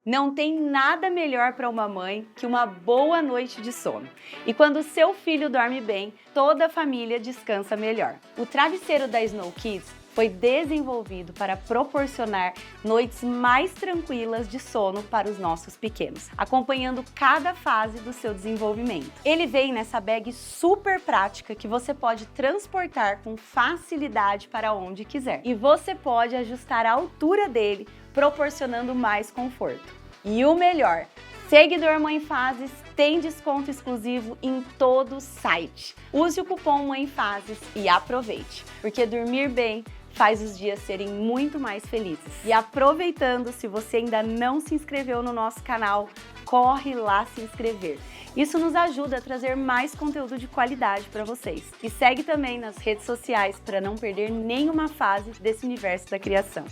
Não tem nada melhor para uma mãe que uma boa noite de sono. E quando seu filho dorme bem, toda a família descansa melhor. O travesseiro da Snow Kids foi desenvolvido para proporcionar noites mais tranquilas de sono para os nossos pequenos, acompanhando cada fase do seu desenvolvimento. Ele vem nessa bag super prática que você pode transportar com facilidade para onde quiser. E você pode ajustar a altura dele, proporcionando mais conforto. E o melhor, seguidor Mãe Fases tem desconto exclusivo em todo o site. Use o cupom Mãe Fases e aproveite, porque dormir bem faz os dias serem muito mais felizes. E aproveitando, se você ainda não se inscreveu no nosso canal, corre lá se inscrever. Isso nos ajuda a trazer mais conteúdo de qualidade para vocês. E segue também nas redes sociais para não perder nenhuma fase desse universo da criação.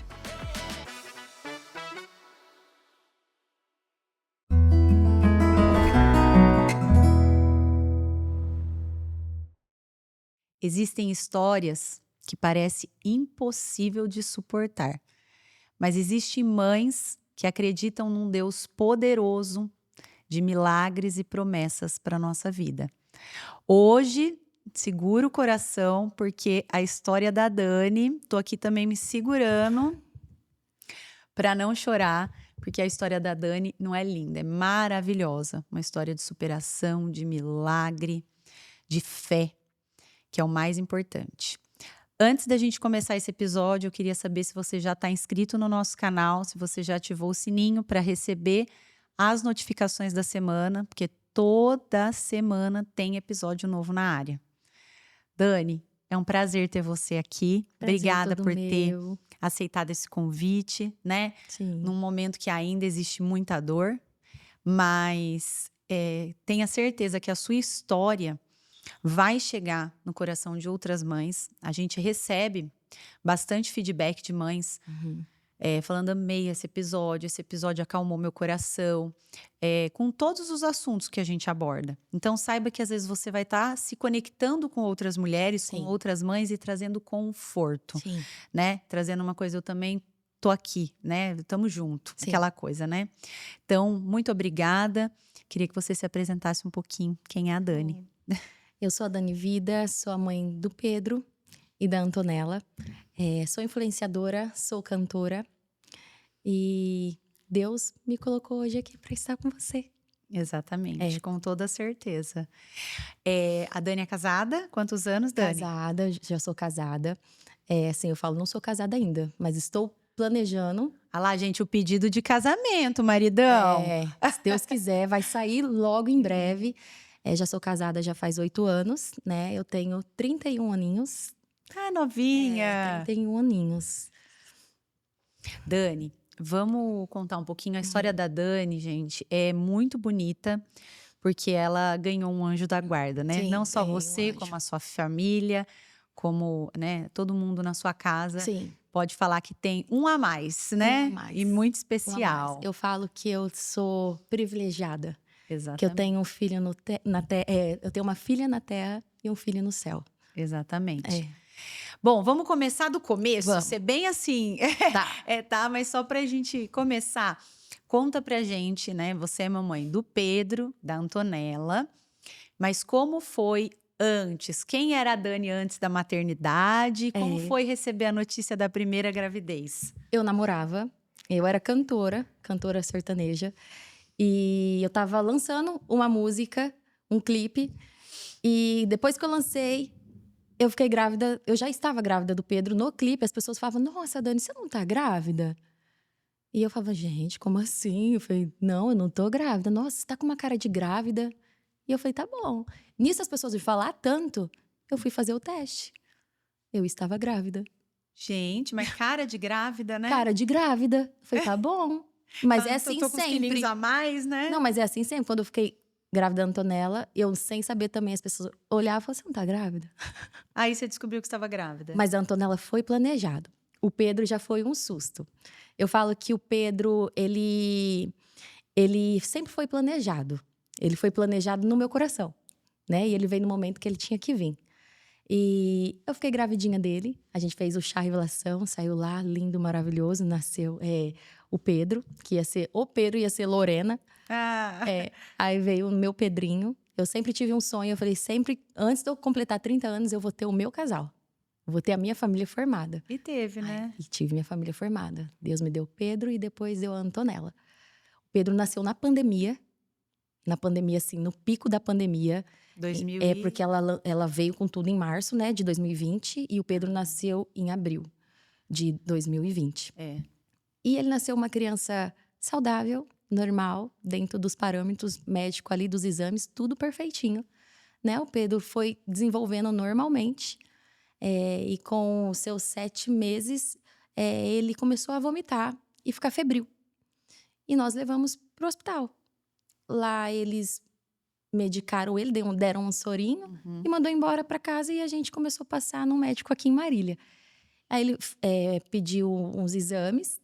Existem histórias que parece impossível de suportar, mas existem mães que acreditam num Deus poderoso de milagres e promessas para a nossa vida. Hoje, segura o coração, porque a história da Dani, tô aqui também me segurando para não chorar, porque a história da Dani não é linda, é maravilhosa. Uma história de superação, de milagre, de fé, que é o mais importante. Antes da gente começar esse episódio, eu queria saber se você já está inscrito no nosso canal, se você já ativou o sininho para receber as notificações da semana, porque toda semana tem episódio novo na área. Dani, é um prazer ter você aqui. Obrigada por ter aceitado esse convite, né? Sim. Num momento que ainda existe muita dor, mas tenha certeza que a sua história vai chegar no coração de outras mães. A gente recebe bastante feedback de mães falando: amei esse episódio acalmou meu coração, com todos os assuntos que a gente aborda. Então saiba que às vezes você vai estar se conectando com outras mulheres, Sim. com outras mães e trazendo conforto, Sim. né? Trazendo uma coisa, eu também tô aqui, né? Tamo junto, Sim. aquela coisa, né? Então, muito obrigada. Queria que você se apresentasse um pouquinho. Quem é a Dani? Eu sou a Dani Vida, sou a mãe do Pedro e da Antonella. Sou influenciadora, sou cantora e Deus me colocou hoje aqui para estar com você. Exatamente, com toda certeza. A Dani é casada? Quantos anos, Dani? Casada, já sou casada. Assim, eu falo, não sou casada ainda, mas estou planejando. Ah lá, gente, o pedido de casamento, maridão. Se Deus quiser, vai sair logo em breve. Já sou casada já faz 8 anos, né? Eu tenho 31 aninhos. Ah, novinha. 31 aninhos. Dani, vamos contar um pouquinho. A história da Dani, gente, é muito bonita, porque ela ganhou um anjo da guarda, né? Sim, Não só ganhei um você, anjo. como a sua família, como, né, todo mundo na sua casa. Sim. Pode falar que tem um a mais, né? Um a mais. E muito Um a mais. especial. Eu falo que eu sou privilegiada. Exatamente. Que eu tenho um filho na terra. Eu tenho uma filha na terra e um filho no céu. Exatamente. Bom, vamos começar do começo, Vamos. ser bem assim. Tá. Mas só pra gente começar, conta pra gente, né? Você é mamãe do Pedro, da Antonella, mas como foi antes? Quem era a Dani antes da maternidade? Como foi receber a notícia da primeira gravidez? Eu namorava, eu era cantora sertaneja. E eu tava lançando uma música, um clipe. E depois que eu lancei, eu fiquei grávida. Eu já estava grávida do Pedro no clipe. As pessoas falavam, nossa, Dani, você não tá grávida? E eu falava, gente, como assim? Eu falei, não, eu não tô grávida. Nossa, você tá com uma cara de grávida. E eu falei, tá bom. Nisso as pessoas me falar tanto, eu fui fazer o teste. Eu estava grávida. Gente, mas cara de grávida, né? Cara de grávida. Eu falei, tá bom. Mas é assim tô com os sempre. quilinhos a mais, né? Não, mas é assim sempre. Quando eu fiquei grávida da Antonella, eu sem saber também, as pessoas olhavam e falavam, você não tá grávida? Aí você descobriu que estava grávida. Mas a Antonella foi planejado. O Pedro já foi um susto. Eu falo que o Pedro, ele sempre foi planejado. Ele foi planejado no meu coração, né? E ele veio no momento que ele tinha que vir. E eu fiquei gravidinha dele. A gente fez o chá revelação, saiu lá, lindo, maravilhoso. Nasceu o Pedro, que ia ser o Pedro, ia ser Lorena. Ah, Aí veio o meu Pedrinho. Eu sempre tive um sonho, eu falei, sempre, antes de eu completar 30 anos, eu vou ter o meu casal. Eu vou ter a minha família formada. e teve, né? E tive minha família formada. Deus me deu o Pedro e depois deu a Antonella. O Pedro nasceu na pandemia. Na pandemia, assim, no pico da pandemia. 2000 Porque ela veio com tudo em março, né, de 2020. E o Pedro nasceu em abril de 2020. E ele nasceu uma criança saudável, normal, dentro dos parâmetros médicos ali, dos exames, tudo perfeitinho. Né? O Pedro foi desenvolvendo normalmente. E com os seus 7 meses, ele começou a vomitar e ficar febril. E nós levamos pro hospital. Lá eles medicaram ele, deram um sorinho e mandou embora para casa. E a gente começou a passar num médico aqui em Marília. Aí ele pediu uns exames.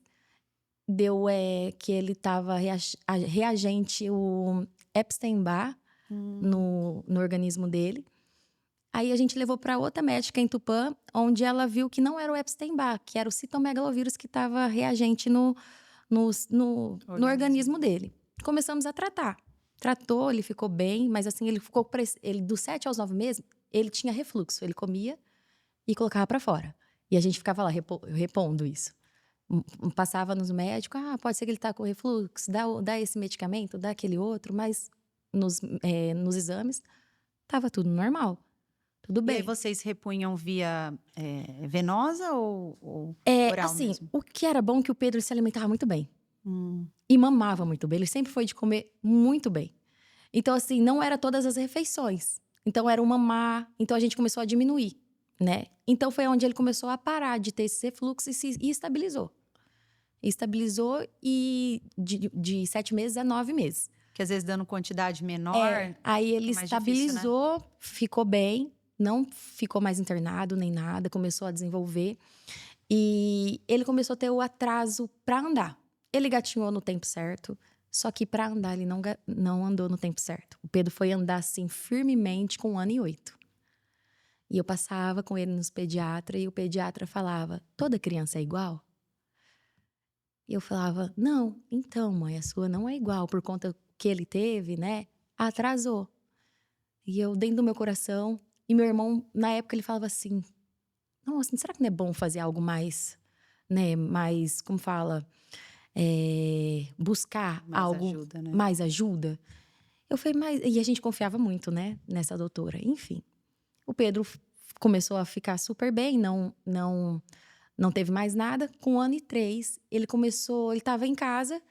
Deu que ele estava reagente o Epstein-Barr no organismo dele. Aí a gente levou para outra médica em Tupã, onde ela viu que não era o Epstein-Barr, que era o citomegalovírus que estava reagente no organismo dele. Começamos a tratar. Tratou, ele ficou bem, mas assim, ele dos 7 aos 9 meses, ele tinha refluxo. Ele comia e colocava para fora. E a gente ficava lá repondo isso. Passava nos médicos, pode ser que ele tá com refluxo, dá esse medicamento, dá aquele outro, mas nos exames tava tudo normal, tudo bem. E aí vocês repunham via venosa ou oral assim, mesmo? o que era bom é que o Pedro se alimentava muito bem. E mamava muito bem, ele sempre foi de comer muito bem. Então assim, não era todas as refeições. Então era o mamar, então a gente começou a diminuir, né? Então foi onde ele começou a parar de ter esse refluxo e estabilizou. Estabilizou e de 7 meses a 9 meses. Que às vezes dando quantidade menor. Aí ele mais estabilizou, difícil, né? ficou bem, não ficou mais internado nem nada, começou a desenvolver. E ele começou a ter o atraso para andar. Ele gatinhou no tempo certo, só que para andar ele não andou no tempo certo. O Pedro foi andar assim firmemente com 1 ano e 8. E eu passava com ele nos pediatras e o pediatra falava: toda criança é igual? E eu falava: não, então, mãe, a sua não é igual, por conta que ele teve, né? Atrasou. E eu, dentro do meu coração, e meu irmão, na época, ele falava assim: nossa, será que não é bom fazer algo mais, né? Mais, como fala? Buscar Mais algo, ajuda, né? mais ajuda. Eu falei, e a gente confiava muito, né? Nessa doutora. Enfim, o Pedro começou a ficar super bem, não teve mais nada. Com 1 ano e 3, ele estava em casa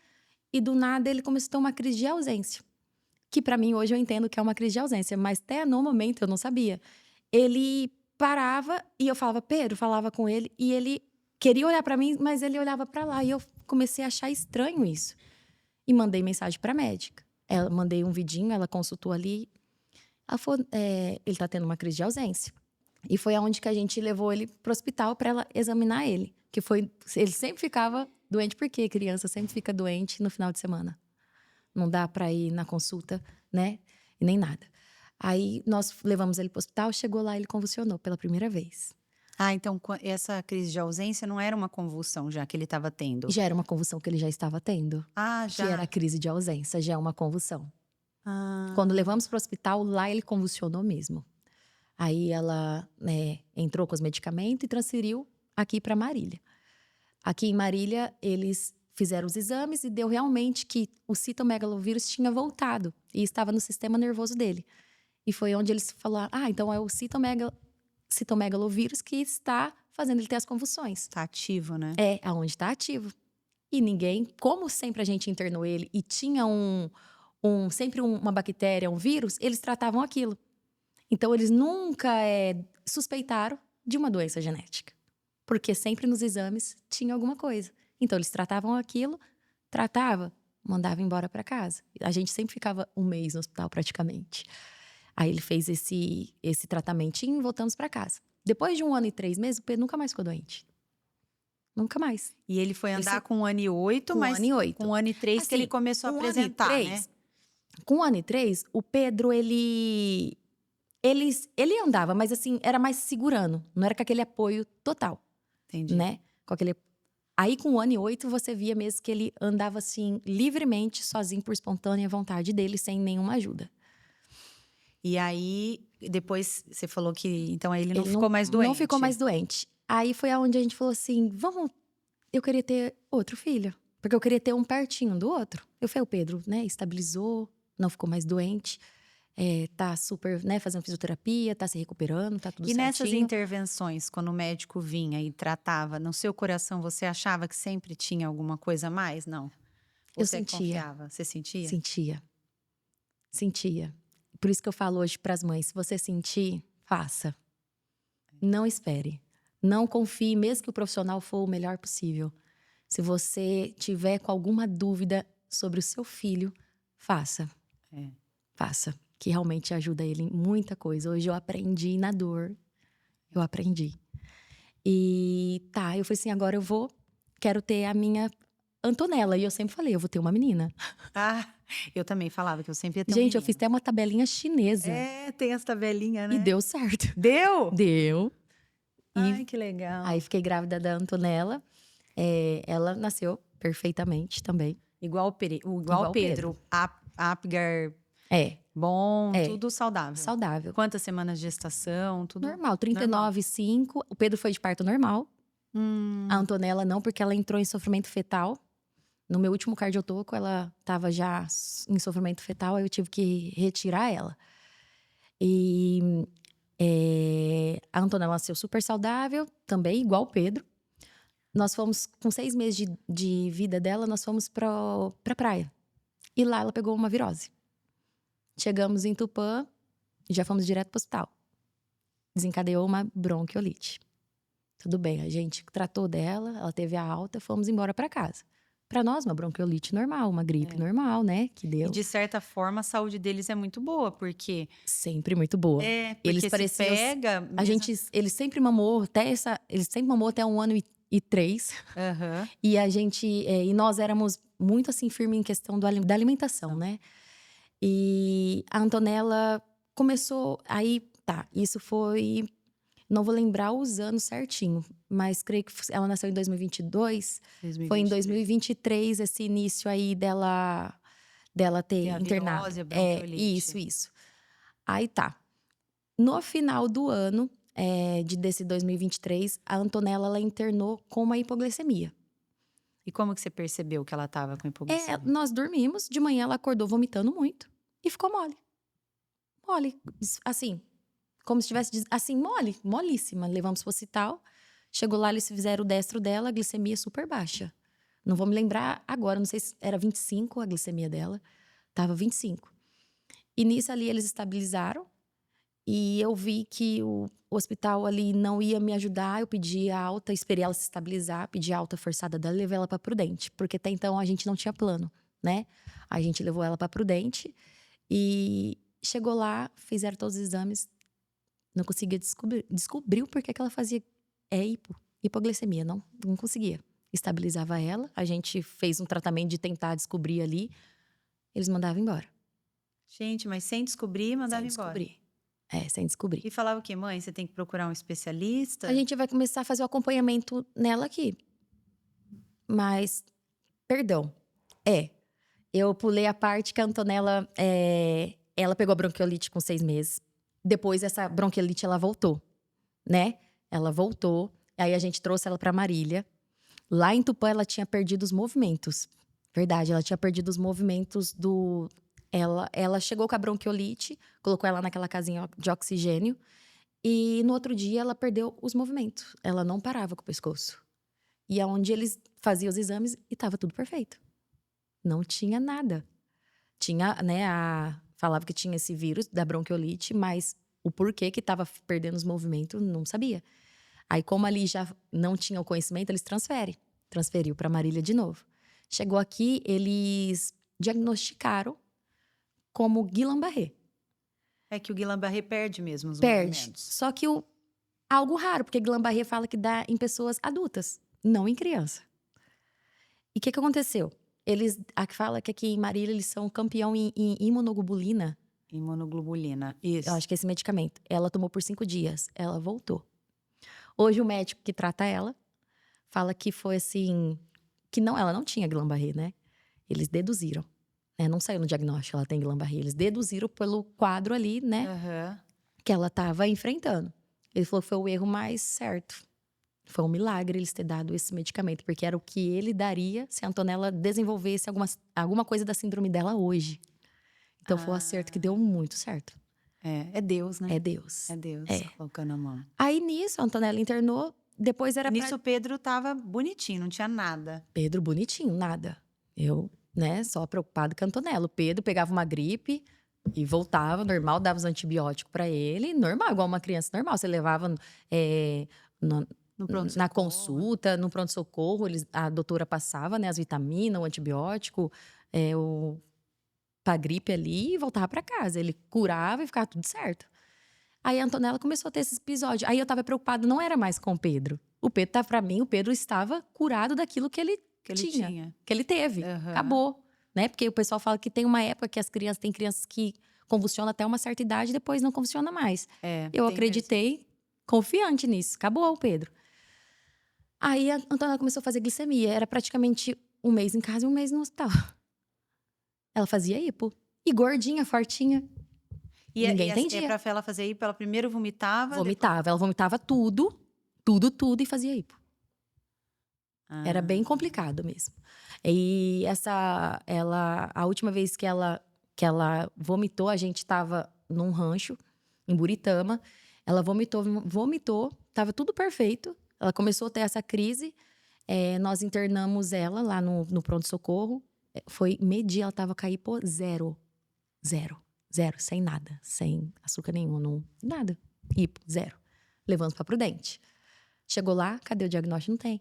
e do nada ele começou a ter uma crise de ausência. Que para mim hoje eu entendo que é uma crise de ausência, mas até no momento eu não sabia. Ele parava e eu falava, Pedro, falava com ele e ele queria olhar para mim, mas ele olhava para lá e eu comecei a achar estranho isso. E mandei mensagem para a médica. Mandei um vidinho, ela consultou ali. Ela falou, ele tá tendo uma crise de ausência. E foi aonde que a gente levou ele pro hospital para ela examinar ele. Ele sempre ficava doente, porque criança sempre fica doente no final de semana. Não dá para ir na consulta, né? E nem nada. Aí nós levamos ele pro hospital, chegou lá, ele convulsionou pela primeira vez. Então essa crise de ausência não era uma convulsão já que ele estava tendo? Já era uma convulsão que ele já estava tendo. Já. Que era a crise de ausência, já é uma convulsão. Quando levamos pro hospital, lá ele convulsionou mesmo. Aí ela entrou com os medicamentos e transferiu aqui para Marília. Aqui em Marília, eles fizeram os exames e deu realmente que o citomegalovírus tinha voltado e estava no sistema nervoso dele. E foi onde eles falaram, então é o citomegalovírus que está fazendo ele ter as convulsões. Está ativo, né? Aonde está ativo. E ninguém, como sempre a gente internou ele e tinha sempre uma bactéria, um vírus, eles tratavam aquilo. Então, eles nunca suspeitaram de uma doença genética. Porque sempre nos exames tinha alguma coisa. Então, eles tratavam aquilo, mandava embora para casa. A gente sempre ficava 1 mês no hospital, praticamente. Aí, ele fez esse tratamentinho e voltamos para casa. Depois de 1 ano e 3 meses, o Pedro nunca mais ficou doente. Nunca mais. E ele foi andar com 1 ano e 8, mas 1 ano e 8. com 1 ano e 3 assim, que ele começou a apresentar, né? Com 1 ano e 3, o Pedro, ele Ele andava, mas assim, era mais segurando. Não era com aquele apoio total, Entendi. né? Com aquele... Aí, com 1 ano e 8, você via mesmo que ele andava assim, livremente, sozinho, por espontânea vontade dele, sem nenhuma ajuda. E aí, depois você falou que então aí ele não Ele ficou mais doente. Não ficou mais doente. Aí foi aonde a gente falou assim: eu queria ter outro filho. Porque eu queria ter um pertinho do outro. Eu falei, o Pedro, né, estabilizou, não ficou mais doente. Tá super, né, fazendo fisioterapia, tá se recuperando, tá tudo E certinho. nessas intervenções, quando o médico vinha e tratava, no seu coração você achava que sempre tinha alguma coisa a mais? Não. Eu Você sentia. confiava? Você sentia? Sentia. Por isso que eu falo hoje pras mães, se você sentir, faça. Não espere. Não confie, mesmo que o profissional for o melhor possível. Se você tiver com alguma dúvida sobre o seu filho, faça. Faça. Que realmente ajuda ele em muita coisa. Hoje eu aprendi na dor. Eu aprendi. E eu falei assim, agora quero ter a minha Antonella. E eu sempre falei, eu vou ter uma menina. Ah, eu também falava que eu sempre ia ter um Gente, eu menino. fiz até uma tabelinha chinesa. Tem as tabelinhas, né? E deu certo. Deu? Deu. Ai, que legal. Aí fiquei grávida da Antonella. Ela nasceu perfeitamente também. Igual o Pedro. Apgar, bom, tudo saudável. Saudável. Quantas semanas de gestação? Tudo Normal, 39,5. O Pedro foi de parto normal. A Antonella não, porque ela entrou em sofrimento fetal. No meu último cardiotoco, ela estava já em sofrimento fetal, aí eu tive que retirar ela. E a Antonella nasceu super saudável, também, igual o Pedro. Nós fomos, com 6 meses de vida dela, nós fomos pra praia. E lá ela pegou uma virose. Chegamos em Tupã, já fomos direto pro hospital. Desencadeou uma bronquiolite. Tudo bem, a gente tratou dela, ela teve a alta, fomos embora pra casa. Pra nós, uma bronquiolite normal, uma gripe normal, né? Que deu. E de certa forma, a saúde deles é muito boa, porque... Sempre muito boa. Porque Eles se pareciam... pega... Ele sempre mamou até 1 ano e 3. Aham. E a gente... e nós éramos muito, assim, firmes em questão da alimentação, né? E a Antonella começou... Aí, isso foi... Não vou lembrar os anos certinho, mas creio que ela nasceu em 2022. Foi em 2023 esse início aí dela ter a internado. virose, a bronquiolite. Isso. Aí No final do ano desse 2023, a Antonella ela internou com uma hipoglicemia. E como que você percebeu que ela estava com hipoglicemia? Nós dormimos, de manhã ela acordou vomitando muito e ficou mole. Mole, assim, como se estivesse, assim, molíssima. Levamos pro hospital, chegou lá, eles fizeram o destro dela, a glicemia super baixa. Não vou me lembrar agora, não sei se era 25 a glicemia dela, tava 25. E nisso ali eles estabilizaram e eu vi que o hospital ali não ia me ajudar, eu pedi a alta, esperei ela se estabilizar, pedi a alta forçada dela e levei ela pra Prudente, porque até então a gente não tinha plano, né? A gente levou ela pra Prudente e chegou lá, fizeram todos os exames, não conseguia descobriu por que ela fazia hipoglicemia, não conseguia. Estabilizava ela, a gente fez um tratamento de tentar descobrir ali, eles mandavam embora. Gente, mas sem descobrir, mandava embora. Sem descobrir. E falava o quê? Mãe, você tem que procurar um especialista? A gente vai começar a fazer o acompanhamento nela aqui. Mas, perdão, eu pulei a parte que a Antonella, ela pegou a bronquiolite com 6 meses. Depois, essa bronquiolite, ela voltou, né? Ela voltou, aí a gente trouxe ela pra Marília. Lá em Tupã, ela tinha perdido os movimentos. Verdade, ela tinha perdido os movimentos do... Ela chegou com a bronquiolite, colocou ela naquela casinha de oxigênio. E no outro dia, ela perdeu os movimentos. Ela não parava com o pescoço. E aonde eles faziam os exames, e tava tudo perfeito. Não tinha nada. Tinha, né, falava que tinha esse vírus da bronquiolite, mas o porquê que tava perdendo os movimentos, não sabia. Aí, como ali já não tinha o conhecimento, eles transferiu para Marília de novo. Chegou aqui, eles diagnosticaram como Guillain-Barré. É que o Guillain-Barré perde mesmo os Perde. movimentos. Só que algo raro, porque Guillain-Barré fala que dá em pessoas adultas, não em criança. E o que aconteceu? Fala que aqui em Marília eles são campeão em imunoglobulina. Imunoglobulina, isso. Eu acho que é esse medicamento. Ela tomou por 5 dias. Ela voltou. Hoje o médico que trata ela fala que foi assim... Que não, ela não tinha Guillain-Barré, né? Eles deduziram. Né? Não saiu no diagnóstico, ela tem Guillain-Barré. Eles deduziram pelo quadro ali, né? Aham. Que ela estava enfrentando. Ele falou que foi o erro mais certo. Foi um milagre eles ter dado esse medicamento, porque era o que ele daria se a Antonella desenvolvesse alguma coisa da síndrome dela hoje. Então foi um acerto que deu muito certo. É Deus, né? É Deus. É Deus É. colocando a mão. Aí nisso, a Antonella internou, depois era Nisso o Pedro tava bonitinho, não tinha nada. Pedro bonitinho, nada. Eu, né, só preocupado com a Antonella. O Pedro pegava uma gripe e voltava, normal, dava os antibióticos pra ele, normal, igual uma criança normal. Você levava no- No pronto-socorro. na consulta, no pronto-socorro, a doutora passava, né, as vitaminas, o antibiótico, pra gripe ali e voltava pra casa. Ele curava e ficava tudo certo. Aí a Antonella começou a ter esses episódios. Aí eu tava preocupada, não era mais com o Pedro. O Pedro tava, pra mim, o Pedro estava curado daquilo que ele tinha. Que ele teve. Aham. Acabou. Né? Porque o pessoal fala que tem uma época que tem crianças que convulsionam até uma certa idade e depois não convulsiona mais. Eu tem acreditei, confiante nisso. Acabou o Pedro. Aí a Antonella começou a fazer glicemia. Era praticamente um mês em casa e um mês no hospital. Ela fazia hipo. E gordinha, fortinha. Ninguém entendia. E pra ela fazer hipo, ela primeiro vomitava? Vomitava. Ela vomitava tudo, e fazia hipo. Era bem complicado mesmo. E a última vez que ela vomitou, a gente tava num rancho, em Buritama. Ela vomitou, tava tudo perfeito. Ela começou a ter essa crise. Nós internamos ela lá no pronto-socorro. Foi medir, ela tava com a hipo zero, sem nada, sem açúcar nenhum, nada. Hipo, zero. Levamos pra Prudente. Chegou lá, cadê o diagnóstico? Não tem.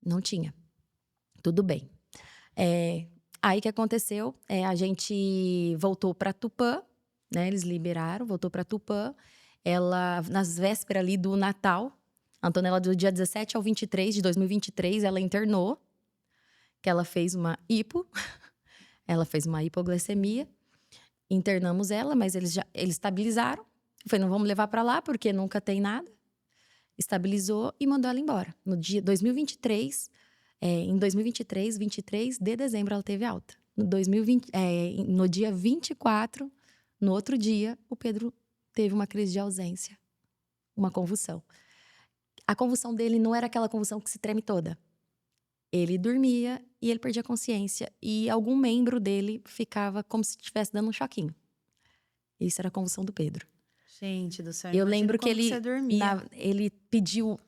Não tinha. Tudo bem. Aí o que aconteceu? A gente voltou pra Tupã, né? Eles liberaram, voltou pra Tupã. Ela, nas vésperas ali do Natal, a Antonella, do dia 17 ao 23 de 2023, ela internou, que ela fez uma hipo, ela fez uma hipoglicemia. Internamos ela, mas eles estabilizaram. Eu falei, não vamos levar pra lá, porque nunca tem nada. Estabilizou e mandou ela embora. No dia 2023, em 2023, 23 de dezembro, ela teve alta. No dia 24, no outro dia, o Pedro teve uma crise de ausência. Uma convulsão. A convulsão dele não era aquela convulsão que se treme toda. Ele dormia e ele perdia a consciência. E algum membro dele ficava como se estivesse dando um choquinho. Isso era a convulsão do Pedro. Gente do céu, Eu lembro que ele, você dormia. ele pediu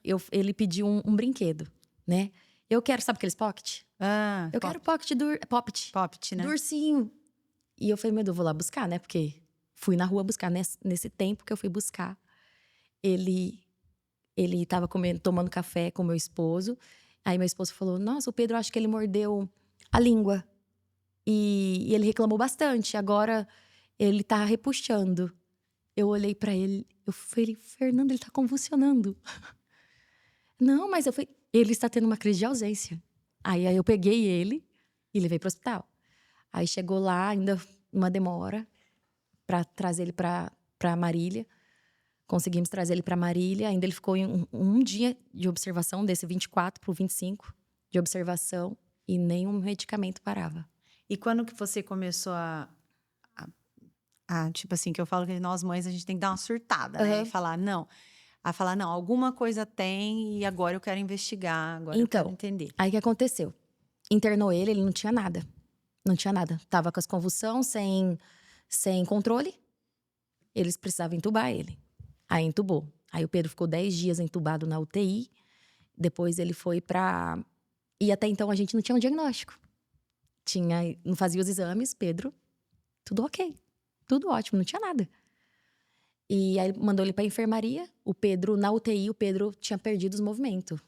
um brinquedo, né? Eu quero, sabe aqueles pocket? Eu quero pocket Poppet, né? do ursinho. E eu falei, meu Deus, eu vou lá buscar, né? Porque fui na rua buscar. Nesse tempo que eu fui buscar, ele tava tomando café com meu esposo. Aí meu esposo falou, nossa, o Pedro, acho que ele mordeu a língua. E ele reclamou bastante. Agora ele tá repuxando. Eu olhei pra ele, eu falei, Fernando, ele tá convulsionando. Não, mas ele está tendo uma crise de ausência. Aí eu peguei ele e levei pro hospital. Aí chegou lá, ainda uma demora, pra trazer ele pra Marília. Conseguimos trazer ele pra Marília. Ainda ele ficou em um dia de observação, desse 24 pro 25 de observação, e nenhum medicamento parava. E quando que você começou tipo assim, que eu falo que nós mães, a gente tem que dar uma surtada, né? E falar, não. Alguma coisa tem e agora eu quero investigar, agora eu quero entender. Aí o que aconteceu? Internou ele não tinha nada. Não tinha nada. Tava com as convulsões, sem controle. Eles precisavam entubar ele. Aí entubou. Aí o Pedro ficou 10 dias entubado na UTI. Depois ele foi pra... E até então a gente não tinha um diagnóstico. Não fazia os exames, Pedro, tudo ok. Tudo ótimo, não tinha nada. E aí mandou ele pra enfermaria. O Pedro, na UTI, o Pedro tinha perdido os movimentos.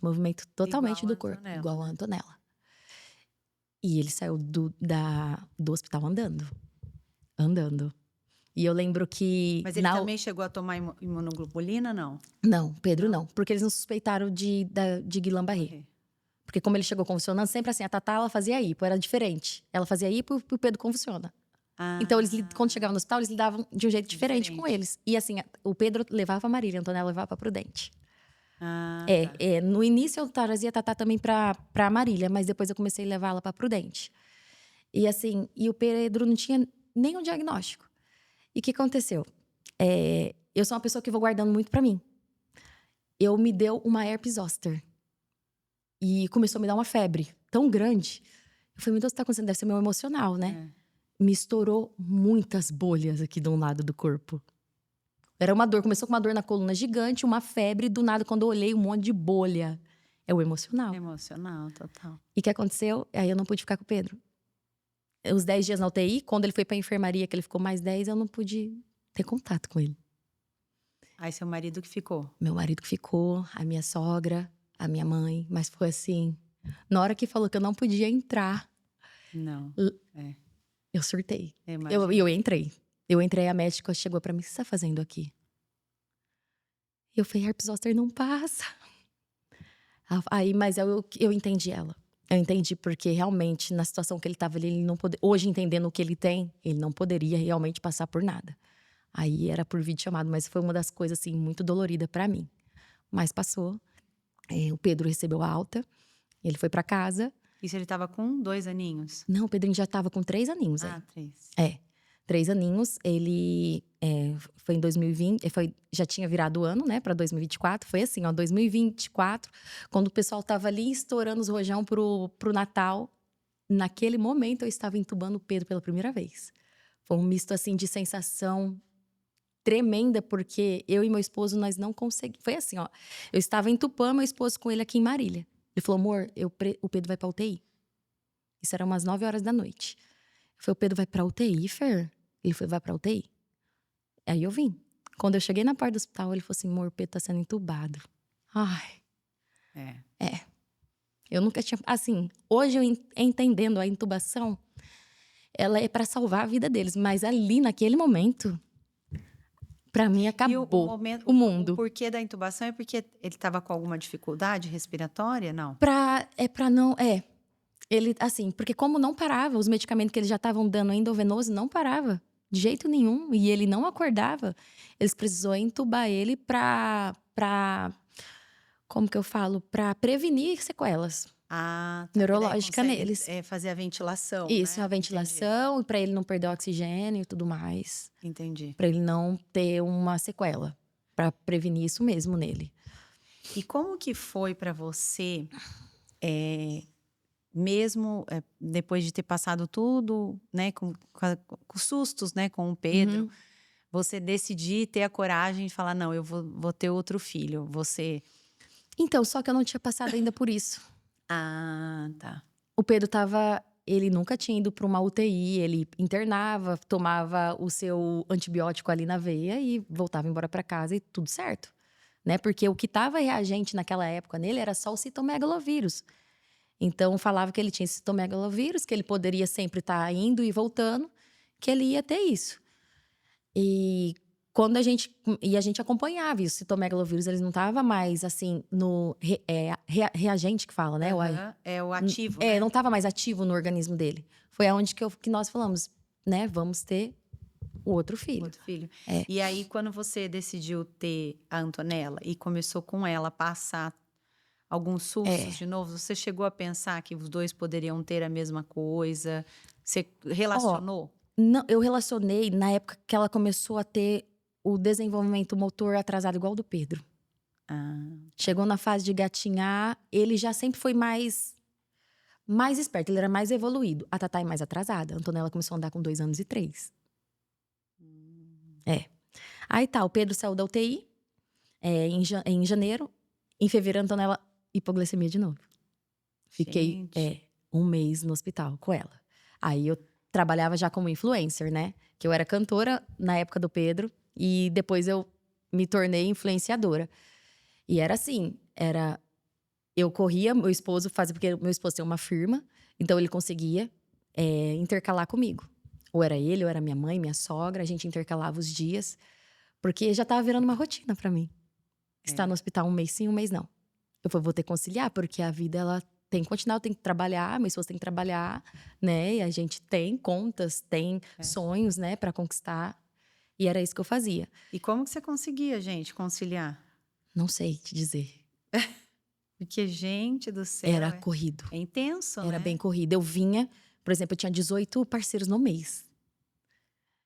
Movimento totalmente do corpo. Igual a Antonella. E ele saiu do hospital andando. Andando. E eu lembro que... Mas ele também chegou a tomar imunoglobulina, não? Não, Pedro não. Porque eles não suspeitaram de Guillain-Barré. Okay. Porque como ele chegou convulsionando, sempre assim, a Tatá, ela fazia hipo, era diferente. Ela fazia hipo e o Pedro convulsiona. Então, quando chegavam no hospital, eles lidavam de um jeito diferente com eles. E assim, o Pedro levava a Marília, a Antonella levava pra Prudente. Tá. No início eu trazia a Tatá também pra Marília, mas depois eu comecei a levá-la pra Prudente. E assim, o Pedro não tinha nenhum diagnóstico. E o que aconteceu? Eu sou uma pessoa que vou guardando muito pra mim. Eu me deu uma herpes zoster. E começou a me dar uma febre tão grande. Eu falei, meu Deus, o que tá acontecendo? Deve ser meu emocional, né? Me estourou muitas bolhas aqui de um lado do corpo. Era uma dor, começou com uma dor na coluna gigante, uma febre, do nada, quando eu olhei, um monte de bolha. É o emocional. Emocional, total. E o que aconteceu? Aí eu não pude ficar com o Pedro. Os 10 dias na UTI, quando ele foi pra enfermaria, que ele ficou mais 10, eu não pude ter contato com ele. Aí seu marido que ficou? Meu marido que ficou, a minha sogra, a minha mãe. Mas foi assim, na hora que falou que eu não podia entrar, Não. eu surtei. Imagino. Eu entrei. Eu entrei, a médica chegou pra mim, o que você tá fazendo aqui? Eu falei, herpes zoster não passa. Aí, mas eu entendi ela. Eu entendi porque realmente, na situação que ele tava ali, ele não poderia. Hoje, entendendo o que ele tem, ele não poderia realmente passar por nada. Aí era por videochamada, mas foi uma das coisas, assim, muito dolorida pra mim. Mas passou. O Pedro recebeu a alta, ele foi pra casa. Isso ele tava com 2 aninhos? Não, o Pedrinho já tava com 3 aninhos. 3. 3 aninhos. Ele foi em 2020, já tinha virado o ano, né, pra 2024. Foi assim, ó, 2024, quando o pessoal tava ali estourando os rojão pro Natal. Naquele momento, eu estava entubando o Pedro pela primeira vez. Foi um misto, assim, de sensação tremenda, porque eu e meu esposo, nós não conseguimos. Foi assim, ó, eu estava entubando meu esposo com ele aqui em Marília. Ele falou, amor, o Pedro vai pra UTI. Isso era umas 9 horas da noite. Eu falei, o Pedro vai pra UTI, Fer? Ele falou, vai pra UTI? Aí eu vim. Quando eu cheguei na porta do hospital, ele falou assim, amor, o Pedro tá sendo entubado. Ai. Eu nunca tinha... Assim, hoje eu entendendo a intubação, ela é pra salvar a vida deles. Mas ali, naquele momento, pra mim, acabou o mundo. O porquê da intubação é porque ele tava com alguma dificuldade respiratória, não? Ele, assim, porque como não parava, os medicamentos que eles já estavam dando endovenoso não parava de jeito nenhum, e ele não acordava, eles precisou entubar ele pra como que eu falo? Pra prevenir sequelas neurológicas neles. Fazer a ventilação, Isso, né? a ventilação, e pra ele não perder o oxigênio e tudo mais. Entendi. Pra ele não ter uma sequela, pra prevenir isso mesmo nele. E como que foi pra você, mesmo depois de ter passado tudo, né, com sustos, né, com o Pedro, você decidir ter a coragem de falar, não, eu vou ter outro filho, você... Então, só que eu não tinha passado ainda por isso. Ah, tá. O Pedro ele nunca tinha ido para uma UTI, ele internava, tomava o seu antibiótico ali na veia e voltava embora para casa e tudo certo, né? Porque o que estava reagente naquela época nele era só o citomegalovírus. Então, falava que ele tinha citomegalovírus, que ele poderia sempre estar indo e voltando, que ele ia ter isso. E quando a gente acompanhava isso, o citomegalovírus, eles não estavam mais, assim, no reagente que fala, né? É o ativo, né? Não estava mais ativo no organismo dele. Foi aonde que nós falamos, né? Vamos ter o outro filho. E aí, quando você decidiu ter a Antonella e começou com ela a passar alguns sustos de novo, você chegou a pensar que os dois poderiam ter a mesma coisa? Você relacionou? Não, eu relacionei na época que ela começou a ter o desenvolvimento motor atrasado igual do Pedro. Chegou na fase de gatinhar, ele já sempre foi mais esperto, ele era mais evoluído. A Tatá é mais atrasada. A Antonella começou a andar com 2 anos e 3. Aí tá, o Pedro saiu da UTI em janeiro. Em fevereiro, a Antonella hipoglicemia de novo. Fiquei 1 mês no hospital com ela. Aí eu trabalhava já como influencer, né? Que eu era cantora na época do Pedro. E depois eu me tornei influenciadora. E era assim, eu corria, meu esposo fazia, porque meu esposo tem uma firma, então ele conseguia intercalar comigo. Ou era ele, ou era minha mãe, minha sogra, a gente intercalava os dias, porque já tava virando uma rotina pra mim. Estar no hospital 1 mês sim, 1 mês não. Eu vou ter que conciliar, porque a vida, ela tem que continuar, eu tenho que trabalhar, meu esposo tem que trabalhar, né? E a gente tem contas, tem sonhos, né, para conquistar. E era isso que eu fazia. E como que você conseguia, gente, conciliar? Não sei te dizer. Porque, gente do céu, Era corrido. é intenso, Era né? bem corrido. Eu vinha, por exemplo, eu tinha 18 parceiros no mês.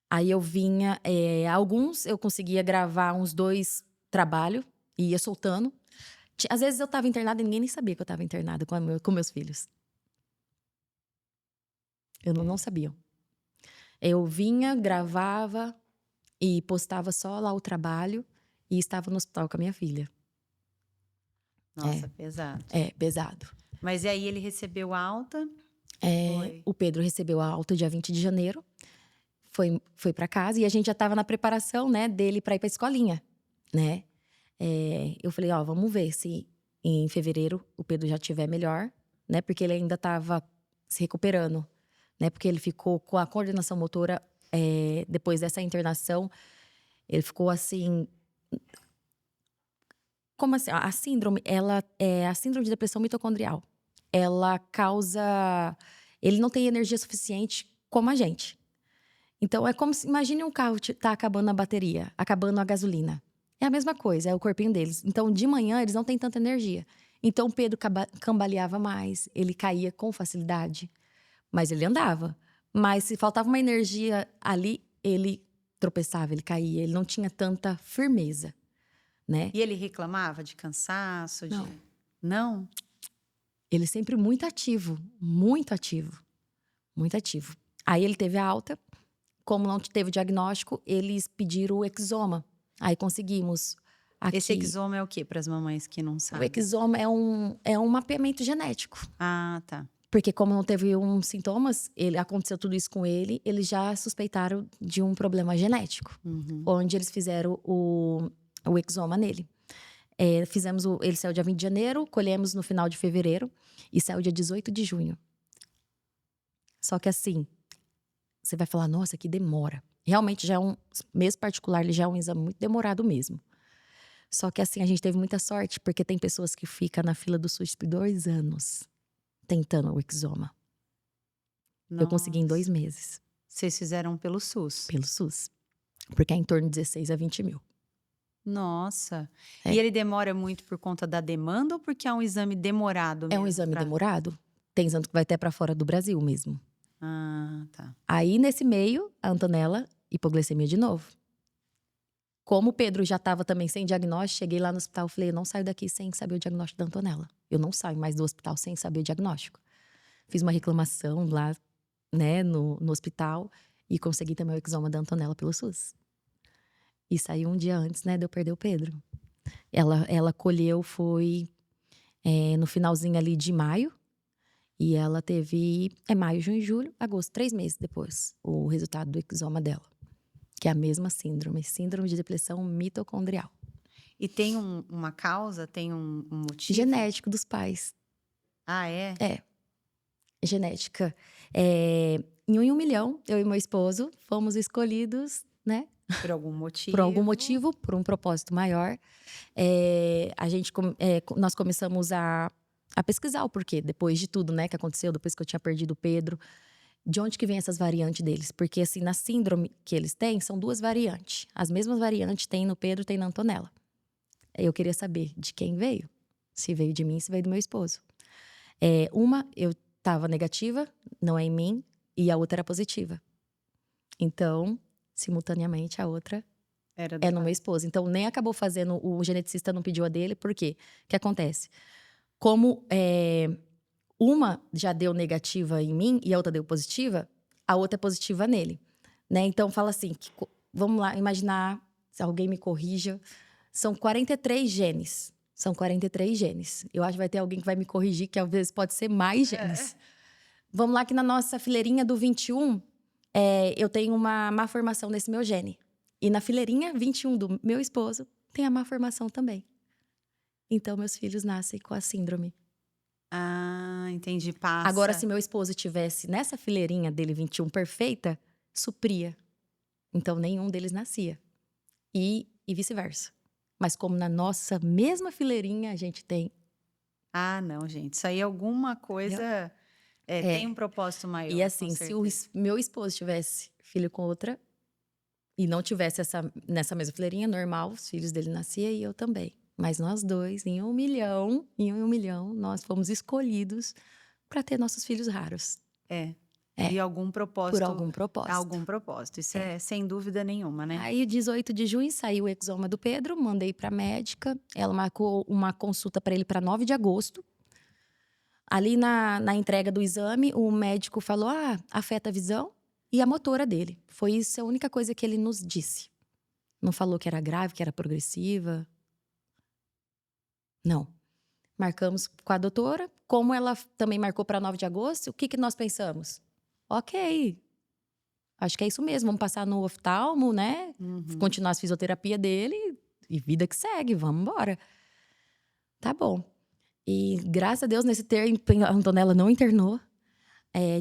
Aí eu vinha, alguns eu conseguia gravar uns 2 trabalhos e ia soltando. Às vezes eu tava internada e ninguém nem sabia que eu tava internada com meus filhos. Eu não sabiam. Eu vinha, gravava e postava só lá o trabalho e estava no hospital com a minha filha. Nossa, pesado. É, pesado. Mas e aí ele recebeu alta? Foi. O Pedro recebeu a alta dia 20 de janeiro. Foi para casa e a gente já estava na preparação, né, dele para ir para escolinha, né? Eu falei, ó, vamos ver se em fevereiro o Pedro já estiver melhor, né? Porque ele ainda estava se recuperando, né? Porque ele ficou com a coordenação motora depois dessa internação, ele ficou assim. Como assim? A síndrome, ela é a síndrome de depressão mitocondrial. Ela causa. Ele não tem energia suficiente como a gente. Então, é como se. Imagine um carro tá acabando a bateria, acabando a gasolina. É a mesma coisa, é o corpinho deles. Então, de manhã, eles não têm tanta energia. Então, o Pedro cambaleava mais, ele caía com facilidade. Mas ele andava. Mas se faltava uma energia ali, ele tropeçava, ele caía. Ele não tinha tanta firmeza, né? E ele reclamava de cansaço? Não. Não? Ele sempre muito ativo, muito ativo, muito ativo. Aí ele teve a alta, como não teve o diagnóstico, eles pediram o exoma. Aí conseguimos aqui. Esse exoma é o quê, para as mamães que não O sabem? exoma é um mapeamento genético. Ah, tá. Porque como não teve sintomas, aconteceu tudo isso com ele, eles já suspeitaram de um problema genético. Onde eles fizeram o exoma nele. Ele saiu dia 20 de janeiro, colhemos no final de fevereiro e saiu dia 18 de junho. Só que assim, você vai falar, nossa, que demora. Realmente já é mesmo particular, ele já é um exame muito demorado mesmo. Só que assim, a gente teve muita sorte, porque tem pessoas que ficam na fila do SUS por 2 anos tentando o exoma. Eu consegui em 2 meses. Vocês fizeram pelo SUS? Pelo SUS. Porque é em torno de 16 a 20 mil. Nossa. E ele demora muito por conta da demanda ou porque é um exame demorado mesmo? É um exame demorado. Tem tanto que vai até para fora do Brasil mesmo. Ah, tá. Aí, nesse meio, a Antonella, hipoglicemia de novo. Como o Pedro já estava também sem diagnóstico, cheguei lá no hospital e falei, eu não saio daqui sem saber o diagnóstico da Antonella. Eu não saio mais do hospital sem saber o diagnóstico. Fiz uma reclamação lá, né, no hospital e consegui também o exoma da Antonella pelo SUS. E saiu um dia antes, né, de eu perder o Pedro. Ela colheu, foi no finalzinho ali de maio. E ela teve, maio, junho, julho, agosto, 3 meses depois, o resultado do exoma dela. Que é a mesma síndrome de depressão mitocondrial. E tem uma causa, tem um motivo? Genético dos pais. Ah, é? É. Genética. Em 1 milhão, eu e meu esposo fomos escolhidos, né? Por algum motivo? Por algum motivo, por um propósito maior. Nós começamos a pesquisar o porquê, depois de tudo, né, que aconteceu, depois que eu tinha perdido o Pedro. De onde que vem essas variantes deles? Porque, assim, na síndrome que eles têm, são 2 variantes. As mesmas variantes tem no Pedro, tem na Antonella. Eu queria saber de quem veio. Se veio de mim, se veio do meu esposo. Uma, eu estava negativa, não é em mim, e a outra era positiva. Então, simultaneamente, a outra é no meu esposo. Então, nem acabou fazendo, o geneticista não pediu a dele, por quê? O que acontece? Como uma já deu negativa em mim e a outra deu positiva, a outra é positiva nele, né? Então, fala assim, vamos lá, imaginar, se alguém me corrija, são 43 genes. São 43 genes. Eu acho que vai ter alguém que vai me corrigir, que às vezes pode ser mais genes. Vamos lá que na nossa fileirinha do 21, eu tenho uma má formação nesse meu gene. E na fileirinha 21 do meu esposo, tem a má formação também. Então, meus filhos nascem com a síndrome. Ah, entendi. Passa. Agora, se meu esposo tivesse nessa fileirinha dele 21 perfeita, supria. Então, nenhum deles nascia. E vice-versa. Mas como na nossa mesma fileirinha a gente tem Ah, não, gente. Isso aí é alguma coisa. Tem um propósito maior. E assim, com se o certeza. meu esposo tivesse filho com outra e não tivesse nessa mesma fileirinha normal, os filhos dele nasciam e eu também. Mas nós dois, em 1 milhão, nós fomos escolhidos para ter nossos filhos raros. É. É. E algum propósito. Por algum propósito. Algum propósito. Isso é sem dúvida nenhuma, né? Aí, 18 de junho, saiu o exoma do Pedro, mandei pra médica. Ela marcou uma consulta para ele para 9 de agosto. Ali na entrega do exame, o médico falou: afeta a visão e a motora dele. Foi isso a única coisa que ele nos disse. Não falou que era grave, que era progressiva. Não. Marcamos com a doutora. Como ela também marcou para 9 de agosto, o que nós pensamos? Ok, acho que é isso mesmo. Vamos passar no oftalmo, né? Continuar a fisioterapia dele e vida que segue. Vamos embora. Tá bom. E graças a Deus, nesse tempo, a Antonella não internou.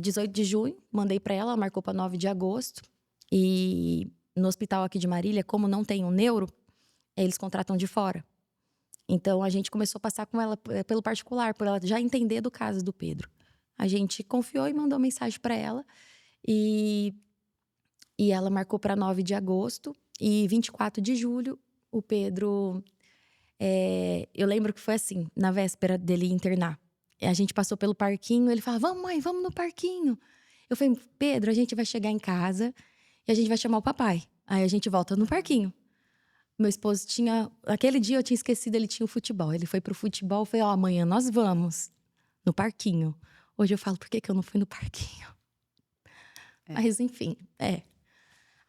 18 de junho, mandei pra ela, marcou pra 9 de agosto. E no hospital aqui de Marília, como não tem um neuro, eles contratam de fora. Então, a gente começou a passar com ela pelo particular, por ela já entender do caso do Pedro. A gente confiou e mandou mensagem pra ela. E ela marcou para 9 de agosto. E 24 de julho, o Pedro... eu lembro que foi assim, na véspera dele internar. A gente passou pelo parquinho, ele falava: vamos, mãe, vamos no parquinho. Eu falei: Pedro, a gente vai chegar em casa e a gente vai chamar o papai. Aí a gente volta no parquinho. Meu esposo tinha... Aquele dia eu tinha esquecido, ele tinha o futebol. Ele foi pro futebol, eu falei: amanhã nós vamos no parquinho. Hoje eu falo: por que eu não fui no parquinho? Mas enfim,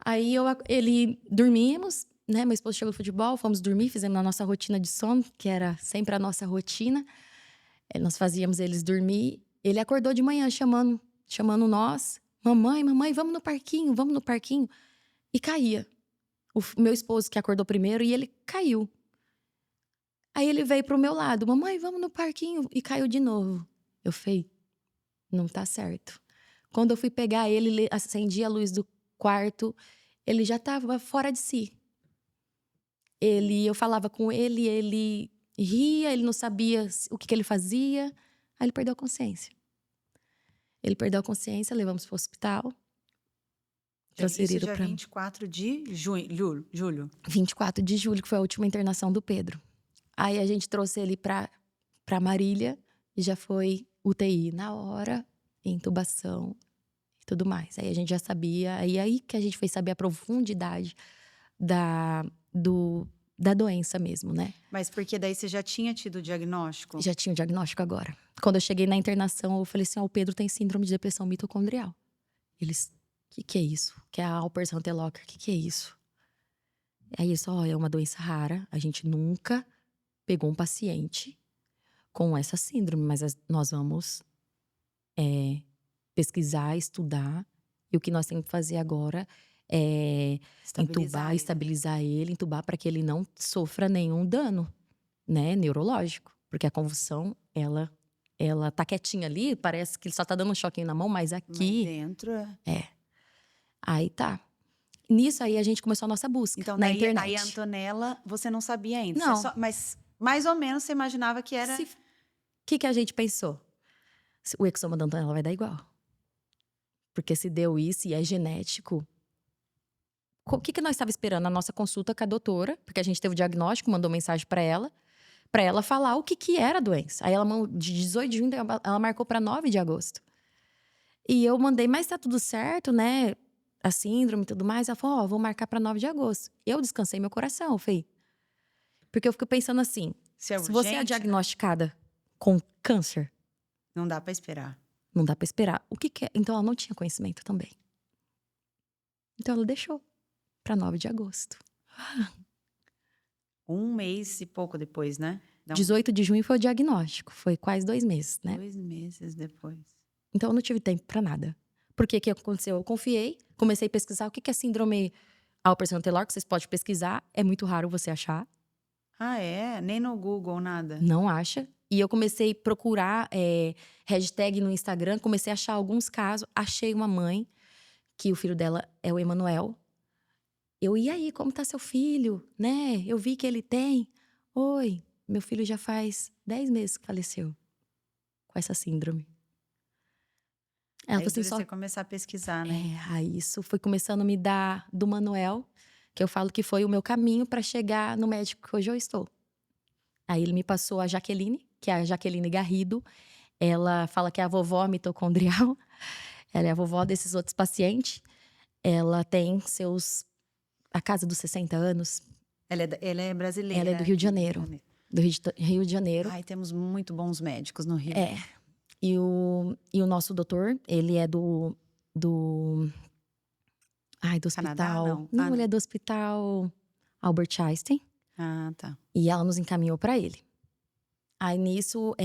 Aí ele dormimos, né? Meu esposo chegou do futebol, fomos dormir, fizemos a nossa rotina de sono, que era sempre a nossa rotina. Nós fazíamos eles dormir. Ele acordou de manhã chamando nós. Mamãe, vamos no parquinho, vamos no parquinho. E caía. O meu esposo que acordou primeiro e ele caiu. Aí ele veio pro meu lado: mamãe, vamos no parquinho. E caiu de novo. Eu falei: não tá certo. Quando eu fui pegar ele, acendi a luz do quarto, ele já estava fora de si. Eu falava com ele, ele ria, ele não sabia o que ele fazia. Aí ele perdeu a consciência. Levamos para o hospital. Transferiram Isso já 24 de julho. 24 de julho, que foi a última internação do Pedro. Aí a gente trouxe ele para Marília e já foi UTI na hora, intubação e tudo mais. Aí a gente já sabia, aí que a gente foi saber a profundidade da doença mesmo, né? Mas porque daí você já tinha tido o diagnóstico? Já tinha o diagnóstico agora. Quando eu cheguei na internação, eu falei assim: o Pedro tem síndrome de depressão mitocondrial. Eles: que é isso? Que é a Alpers-Huntler-Locker, que é isso? Aí eles: é uma doença rara, a gente nunca pegou um paciente com essa síndrome, mas nós vamos pesquisar, estudar, e o que nós temos que fazer agora é estabilizar ele, entubar para que ele não sofra nenhum dano, né, neurológico. Porque a convulsão, ela tá quietinha ali, parece que ele só tá dando um choquinho na mão, mas aqui... Mas dentro Aí tá. Nisso aí a gente começou a nossa busca então, na daí, internet. Aí a Antonella, você não sabia ainda? Não. Mas mais ou menos você imaginava que era... O que a gente pensou? O exoma da Antonella vai dar igual. Porque se deu isso e é genético... O que nós estávamos esperando? A nossa consulta com a doutora, porque a gente teve o diagnóstico, mandou mensagem para ela falar o que era a doença. Aí ela, de 18 de junho, ela marcou para 9 de agosto. E eu mandei: mas tá tudo certo, né? A síndrome e tudo mais. Ela falou: vou marcar para 9 de agosto. Eu descansei meu coração, eu falei. Porque eu fico pensando assim: se você é diagnosticada com câncer, não dá para esperar. Não dá para esperar. O que é? Então ela não tinha conhecimento também. Então ela deixou para 9 de agosto. Um mês e pouco depois, né? 18 de junho foi o diagnóstico. Foi quase 2 meses, né? 2 meses depois. Então eu não tive tempo para nada. Porque o que aconteceu? Eu confiei, comecei a pesquisar o que é síndrome Alpers-Huntler-Locker, que vocês podem pesquisar. É muito raro você achar. Ah, é? Nem no Google, nada? Não acha. E eu comecei a procurar hashtag no Instagram, comecei a achar alguns casos. Achei uma mãe, que o filho dela é o Emanuel. E aí, como tá seu filho? Né? Eu vi que ele tem. Oi, meu filho já faz 10 meses que faleceu com essa síndrome. Ela falou assim, Você começar a pesquisar, né? Aí isso foi começando a me dar do Manuel, que eu falo que foi o meu caminho para chegar no médico que hoje eu estou. Aí ele me passou a Jaqueline, que é a Jaqueline Garrido. Ela fala que é a vovó mitocondrial. Ela é a vovó desses outros pacientes. Ela tem a casa dos 60 anos. Ela é brasileira. Ela é do Rio de Janeiro. Do Rio de Janeiro. Ai, temos muito bons médicos no Rio. E o nosso doutor, ele é do hospital. Canadá, não? Não, ele é do hospital Albert Einstein. Ah, tá. E ela nos encaminhou para ele. Aí nisso,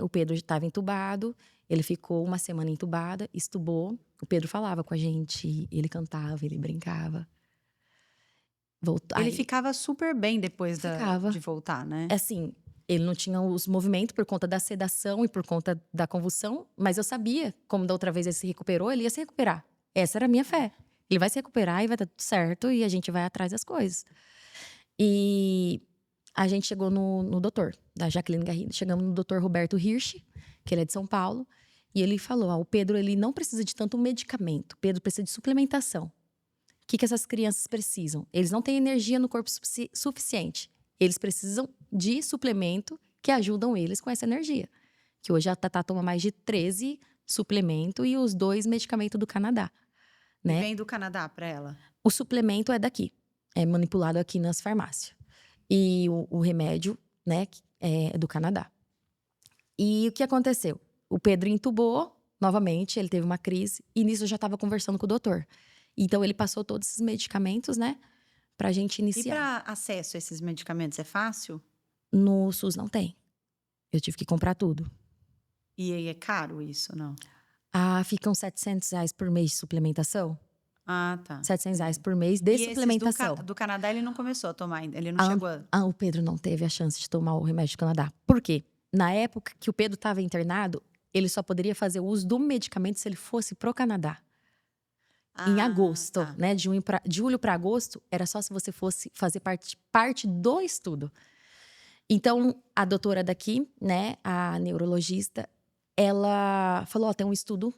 o Pedro estava entubado. Ele ficou uma semana entubada, estubou. O Pedro falava com a gente, ele cantava, ele brincava. Voltou. Ele ficava super bem depois de voltar, né? Assim, ele não tinha os movimentos por conta da sedação e por conta da convulsão. Mas eu sabia, como da outra vez ele se recuperou, ele ia se recuperar. Essa era a minha fé. Ele vai se recuperar e vai dar tudo certo e a gente vai atrás das coisas. E a gente chegou no doutor, da Jaqueline Garrido. Chegamos no doutor Roberto Hirsch, que ele é de São Paulo. E ele falou, o Pedro ele não precisa de tanto medicamento. O Pedro precisa de suplementação. O que essas crianças precisam? Eles não têm energia no corpo suficiente. Eles precisam de suplemento que ajudam eles com essa energia. Que hoje a Tatá toma mais de 13 suplementos e os 2 medicamentos do Canadá. Né? Vem do Canadá para ela? O suplemento é daqui. É manipulado aqui nas farmácias. E o remédio, né, é do Canadá. E o que aconteceu? O Pedro entubou novamente, ele teve uma crise. E nisso eu já estava conversando com o doutor. Então ele passou todos esses medicamentos, né, pra gente iniciar. E para acesso a esses medicamentos é fácil? No SUS não tem. Eu tive que comprar tudo. E aí é caro isso, não? Ficam R$700 por mês de suplementação. Ah, tá. R$700 por mês de suplementação. Do Canadá ele não começou a tomar ainda, ele não chegou a... O Pedro não teve a chance de tomar o remédio do Canadá. Por quê? Na época que o Pedro estava internado, ele só poderia fazer uso do medicamento se ele fosse pro Canadá. Em agosto, tá. né? De julho para agosto, era só se você fosse fazer parte do estudo. Então, a doutora daqui, né? A neurologista, ela falou, tem um estudo.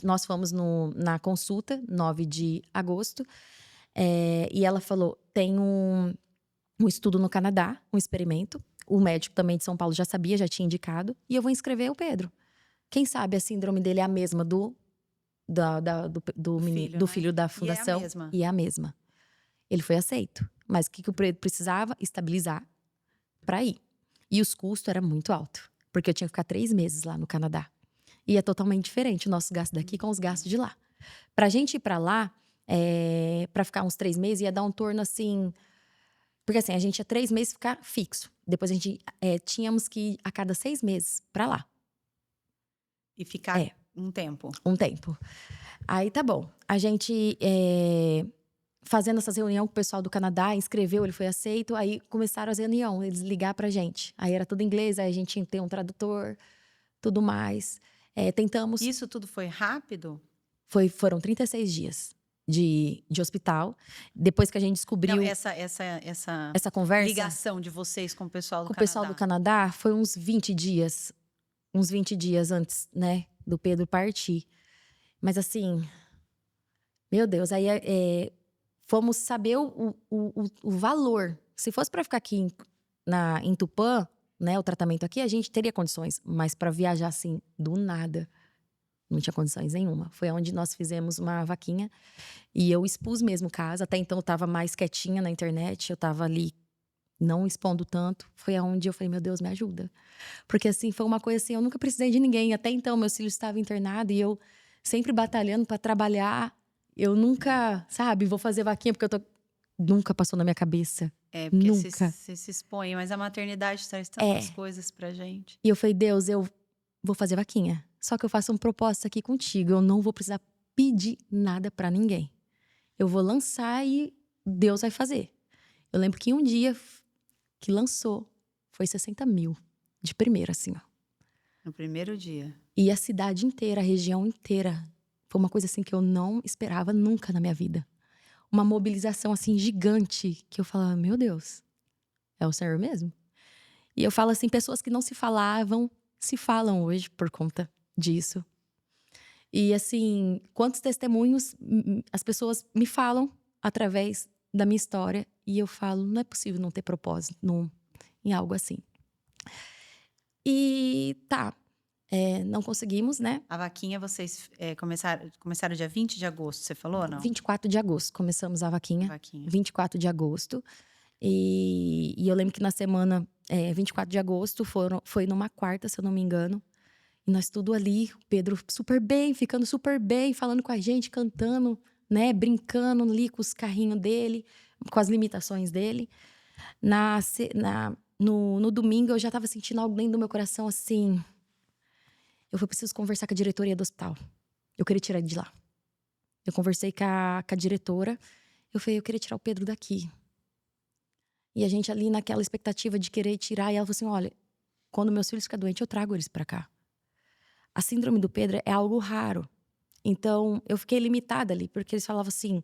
Nós fomos na consulta, 9 de agosto. E ela falou, tem um estudo no Canadá, um experimento. O médico também de São Paulo já sabia, já tinha indicado. E eu vou inscrever o Pedro. Quem sabe a síndrome dele é a mesma do filho da fundação. E é a mesma. Ele foi aceito. Mas o que o Pedro precisava? Estabilizar para ir. E os custos eram muito altos. Porque eu tinha que ficar 3 meses lá no Canadá. E é totalmente diferente o nosso gasto daqui com os gastos de lá. Pra gente ir pra lá, pra ficar uns 3 meses, ia dar um torno assim... Porque assim, a gente ia 3 meses ficar fixo. Depois a gente tínhamos que ir a cada 6 meses pra lá. E ficar um tempo. Um tempo. Aí tá bom. A gente fazendo essas reuniões com o pessoal do Canadá, inscreveu, ele foi aceito. Aí começaram as reuniões, eles ligaram pra gente. Aí era tudo em inglês, aí a gente tinha que ter um tradutor, tudo mais. Tentamos... Isso tudo foi rápido? Foram 36 dias de hospital. Depois que a gente descobriu... Não, essa conversa... ligação de vocês com o pessoal do Canadá. Com o pessoal do Canadá foi uns 20 dias. Uns 20 dias antes, né, do Pedro partir. Mas assim... Meu Deus, aí fomos saber o valor. Se fosse para ficar aqui em Tupã, né, o tratamento aqui, a gente teria condições. Mas para viajar assim, do nada, não tinha condições nenhuma. Foi onde nós fizemos uma vaquinha. E eu expus mesmo casa. Até então eu tava mais quietinha na internet. Eu tava ali não expondo tanto. Foi aonde eu falei, meu Deus, me ajuda. Porque assim, foi uma coisa assim, eu nunca precisei de ninguém. Até então, meus filhos estavam internados e eu sempre batalhando para trabalhar. Eu nunca, sabe, vou fazer vaquinha porque eu tô... Nunca passou na minha cabeça. Porque nunca. Você se expõe, mas a maternidade traz tantas coisas pra gente. E eu falei, Deus, eu vou fazer vaquinha. Só que eu faço um propósito aqui contigo. Eu não vou precisar pedir nada pra ninguém. Eu vou lançar e Deus vai fazer. Eu lembro que um dia que lançou, foi 60 mil. De primeira, assim, ó. No primeiro dia. E a cidade inteira, a região inteira. Foi uma coisa assim que eu não esperava nunca na minha vida. Uma mobilização assim gigante, que eu falava, meu Deus, é o Senhor mesmo? E eu falo assim, pessoas que não se falavam, se falam hoje por conta disso. E assim, quantos testemunhos as pessoas me falam através da minha história. E eu falo, não é possível não ter propósito em algo assim. E tá, não conseguimos, né? A vaquinha vocês começaram dia 20 de agosto, você falou ou não? 24 de agosto, começamos a vaquinha. Vaquinha. 24 de agosto. E eu lembro que na semana 24 de agosto foi numa quarta, se eu não me engano. E nós tudo ali, o Pedro super bem, ficando super bem, falando com a gente, cantando, né? Brincando ali com os carrinhos dele, com as limitações dele. No domingo eu já tava sentindo algo dentro do meu coração assim. Eu preciso conversar com a diretoria do hospital. Eu queria tirar ele de lá. Eu conversei com a diretora. Eu falei, eu queria tirar o Pedro daqui. E a gente ali naquela expectativa de querer tirar. E ela falou assim, olha, quando meus filhos ficam doentes, eu trago eles pra cá. A síndrome do Pedro é algo raro. Então, eu fiquei limitada ali. Porque eles falavam assim,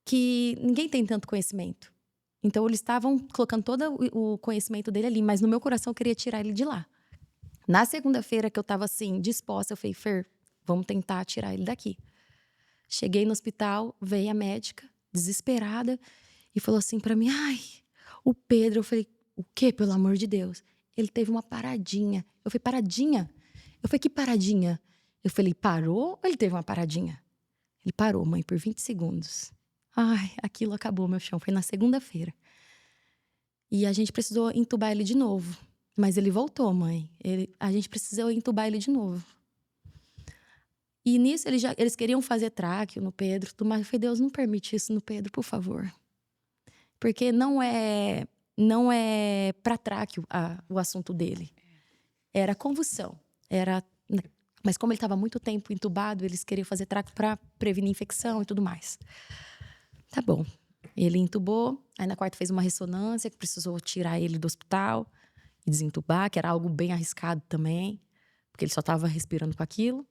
que ninguém tem tanto conhecimento. Então, eles estavam colocando todo o conhecimento dele ali. Mas no meu coração, eu queria tirar ele de lá. Na segunda-feira, que eu tava assim, disposta, eu falei, Fer, vamos tentar tirar ele daqui. Cheguei no hospital, veio a médica, desesperada, e falou assim pra mim, ai, o Pedro. Eu falei, o quê, pelo amor de Deus? Ele teve uma paradinha. Eu falei, paradinha? Eu falei, que paradinha? Eu falei, parou ou ele teve uma paradinha? Ele parou, mãe, por 20 segundos. Ai, aquilo acabou, meu chão. Foi na segunda-feira. E a gente precisou entubar ele de novo. Mas ele voltou, mãe. A gente precisou entubar ele de novo. E nisso eles queriam fazer tráqueo no Pedro, mas eu falei, Deus, não permite isso no Pedro, por favor. Porque não é para tráqueo o assunto dele. Era convulsão. Mas como ele estava muito tempo entubado, eles queriam fazer tráqueo para prevenir infecção e tudo mais. Tá bom. Ele entubou, aí na quarta fez uma ressonância, que precisou tirar ele do hospital e desentubar, que era algo bem arriscado também, porque ele só estava respirando com aquilo.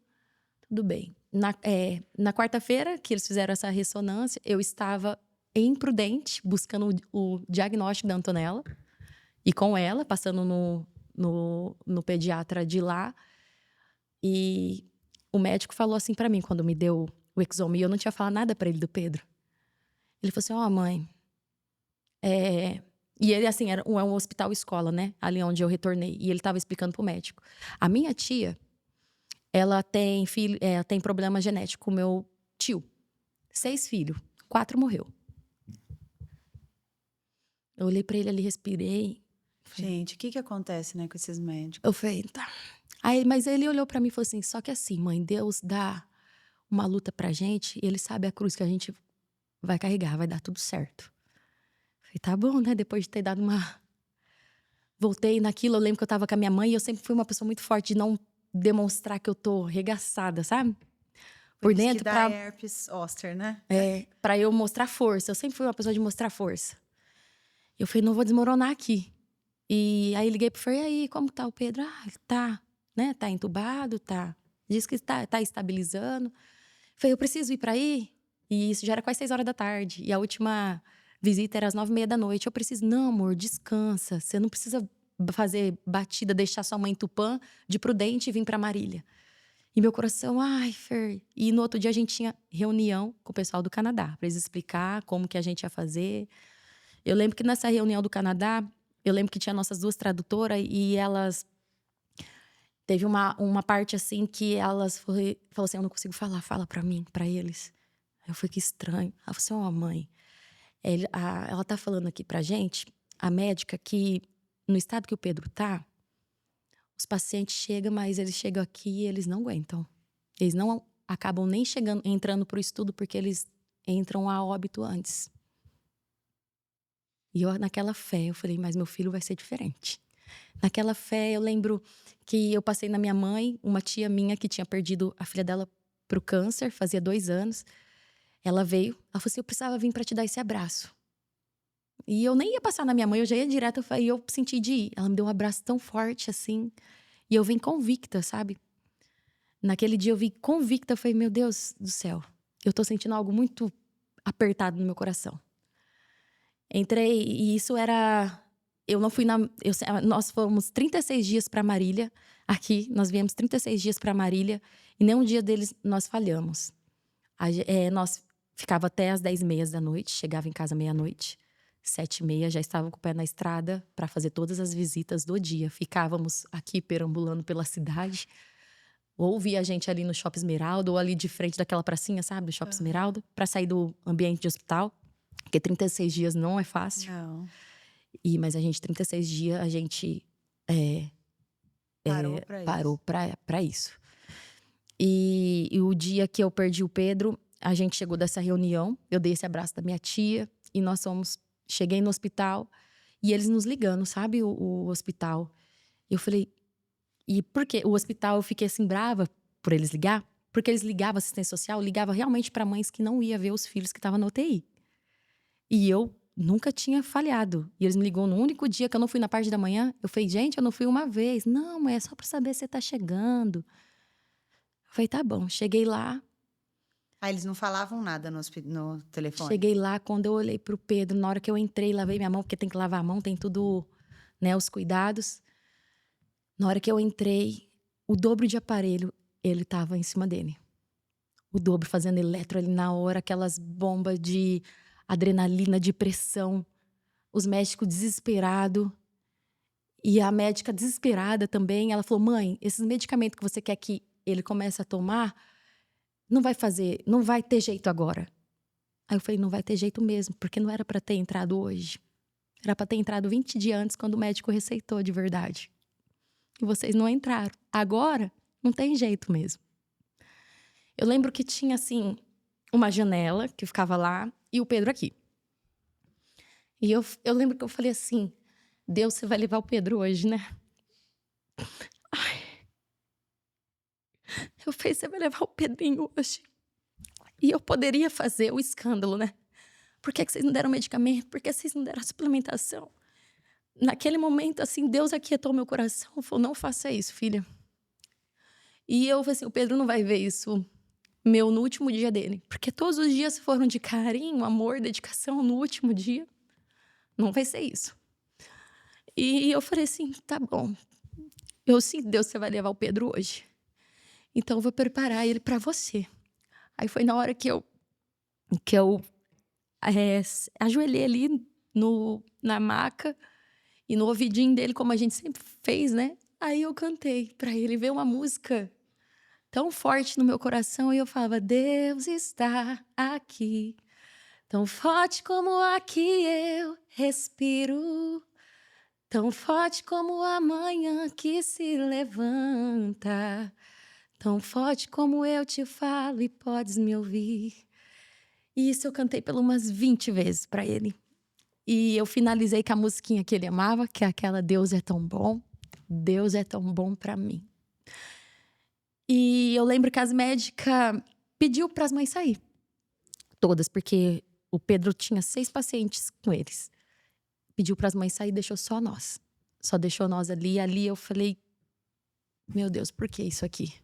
Tudo bem. Na quarta-feira, que eles fizeram essa ressonância, eu estava imprudente, buscando o diagnóstico da Antonella. E com ela, passando no pediatra de lá. E o médico falou assim pra mim, quando me deu o exame. E eu não tinha falado nada pra ele do Pedro. Ele falou assim, ó, mãe... E ele, assim, é um hospital escola, né? Ali onde eu retornei. E ele tava explicando pro médico. A minha tia... Ela tem tem problema genético com o meu tio. 6 filhos, 4 morreu. Eu olhei pra ele ali, respirei. Gente, o que acontece, né, com esses médicos? Eu falei, tá. Mas ele olhou pra mim e falou assim, só que assim, mãe, Deus dá uma luta pra gente e ele sabe a cruz que a gente vai carregar, vai dar tudo certo. Eu falei, tá bom, né? Depois de ter dado uma... Voltei naquilo, eu lembro que eu tava com a minha mãe e eu sempre fui uma pessoa muito forte de não demonstrar que eu tô regaçada, sabe? Por isso dentro, que dá herpes zoster, né? Pra eu mostrar força. Eu sempre fui uma pessoa de mostrar força. Eu falei, não vou desmoronar aqui. E aí liguei pro Fer, e aí, como tá o Pedro? Ah, ele tá, né? Tá entubado, tá. Diz que tá estabilizando. Eu falei, eu preciso ir pra aí? E isso já era quase 6 horas da tarde. E a última visita era às 9h30 da noite. Eu preciso, não, amor, descansa. Você não precisa fazer batida, deixar sua mãe em Tupã de Prudente e vir pra Marília. E meu coração, ai, Fer. E no outro dia a gente tinha reunião com o pessoal do Canadá, pra eles explicar como que a gente ia fazer. Eu lembro que nessa reunião do Canadá, eu lembro que tinha nossas 2 tradutoras e elas... Teve uma parte assim que elas falaram assim, eu não consigo falar, fala pra mim, pra eles. Eu falei, que estranho. Ela falou assim, ó, mãe, ela tá falando aqui pra gente, a médica, que no estado que o Pedro tá, os pacientes chegam, mas eles chegam aqui e eles não aguentam. Eles não acabam nem entrando pro estudo porque eles entram a óbito antes. E eu, naquela fé, eu falei, mas meu filho vai ser diferente. Naquela fé, eu lembro que eu passei na minha mãe, uma tia minha que tinha perdido a filha dela pro câncer, fazia 2 anos. Ela veio, ela falou assim, eu precisava vir pra te dar esse abraço. E eu nem ia passar na minha mãe, eu já ia direto, e eu senti de ir. Ela me deu um abraço tão forte, assim. E eu vim convicta, sabe? Naquele dia eu vim convicta, eu falei, meu Deus do céu. Eu tô sentindo algo muito apertado no meu coração. Entrei, e isso era eu não fui nós fomos 36 dias para Marília. Aqui, nós viemos 36 dias para Marília. E nenhum dia deles nós falhamos. Nós ficava até as 10h30 da noite. Chegava em casa meia-noite. 7h30, já estava com o pé na estrada para fazer todas as visitas do dia. Ficávamos aqui perambulando pela cidade. Ou via a gente ali no Shopping Esmeralda, ou ali de frente daquela pracinha, sabe? Do Shopping Esmeralda. Para sair do ambiente de hospital. Porque 36 dias não é fácil. Não. Mas a gente, 36 dias, a gente parou pra isso. E o dia que eu perdi o Pedro, a gente chegou dessa reunião, eu dei esse abraço da minha tia, e cheguei no hospital, e eles nos ligando, sabe, o hospital. Eu falei, e por quê? O hospital, eu fiquei assim, brava por eles ligar, porque eles ligavam, assistência social, ligava realmente para mães que não ia ver os filhos que estavam na UTI. E eu nunca tinha falhado. E eles me ligou no único dia que eu não fui na parte da manhã. Eu falei, gente, eu não fui uma vez. Não, é só pra saber se você tá chegando. Eu falei, tá bom. Cheguei lá. Eles não falavam nada no telefone? Cheguei lá, quando eu olhei pro Pedro, na hora que eu entrei, lavei minha mão, porque tem que lavar a mão, tem tudo, né, os cuidados. Na hora que eu entrei, o dobro de aparelho, ele tava em cima dele. O dobro, fazendo eletro ali na hora, aquelas bombas de adrenalina, de pressão. Os médicos desesperados. E a médica desesperada também, ela falou, mãe, esses medicamentos que você quer que ele comece a tomar, não vai ter jeito agora. Aí eu falei, não vai ter jeito mesmo, porque não era para ter entrado hoje. Era para ter entrado 20 dias antes, quando o médico receitou de verdade. E vocês não entraram. Agora, não tem jeito mesmo. Eu lembro que tinha, assim, uma janela que ficava lá e o Pedro aqui. E eu lembro que eu falei assim, Deus, você vai levar o Pedro hoje, né? Ai. Eu falei, você vai levar o Pedrinho hoje. E eu poderia fazer o escândalo, né? Por que vocês não deram medicamento? Por que vocês não deram a suplementação? Naquele momento, assim, Deus aquietou meu coração. Falou, não faça isso, filha. E eu falei assim, o Pedro não vai ver isso no último dia dele. Porque todos os dias foram de carinho, amor, dedicação. No último dia, não vai ser isso. E eu falei assim, tá bom. Eu sinto, Deus, você vai levar o Pedro hoje. Então eu vou preparar ele para você. Aí foi na hora que eu ajoelhei ali na maca e no ouvidinho dele, como a gente sempre fez, né? Aí eu cantei para ele, veio uma música tão forte no meu coração e eu falava, Deus está aqui, tão forte como a que eu respiro, tão forte como a manhã que se levanta, tão forte como eu te falo e podes me ouvir. E isso eu cantei por umas 20 vezes para ele. E eu finalizei com a musiquinha que ele amava, que é aquela Deus é tão bom para mim. E eu lembro que as médicas pediu para as mães sair. Todas, porque o Pedro tinha 6 pacientes com eles. Pediu para as mães sair e deixou só nós. Só deixou nós ali. Ali eu falei, meu Deus, por que isso aqui?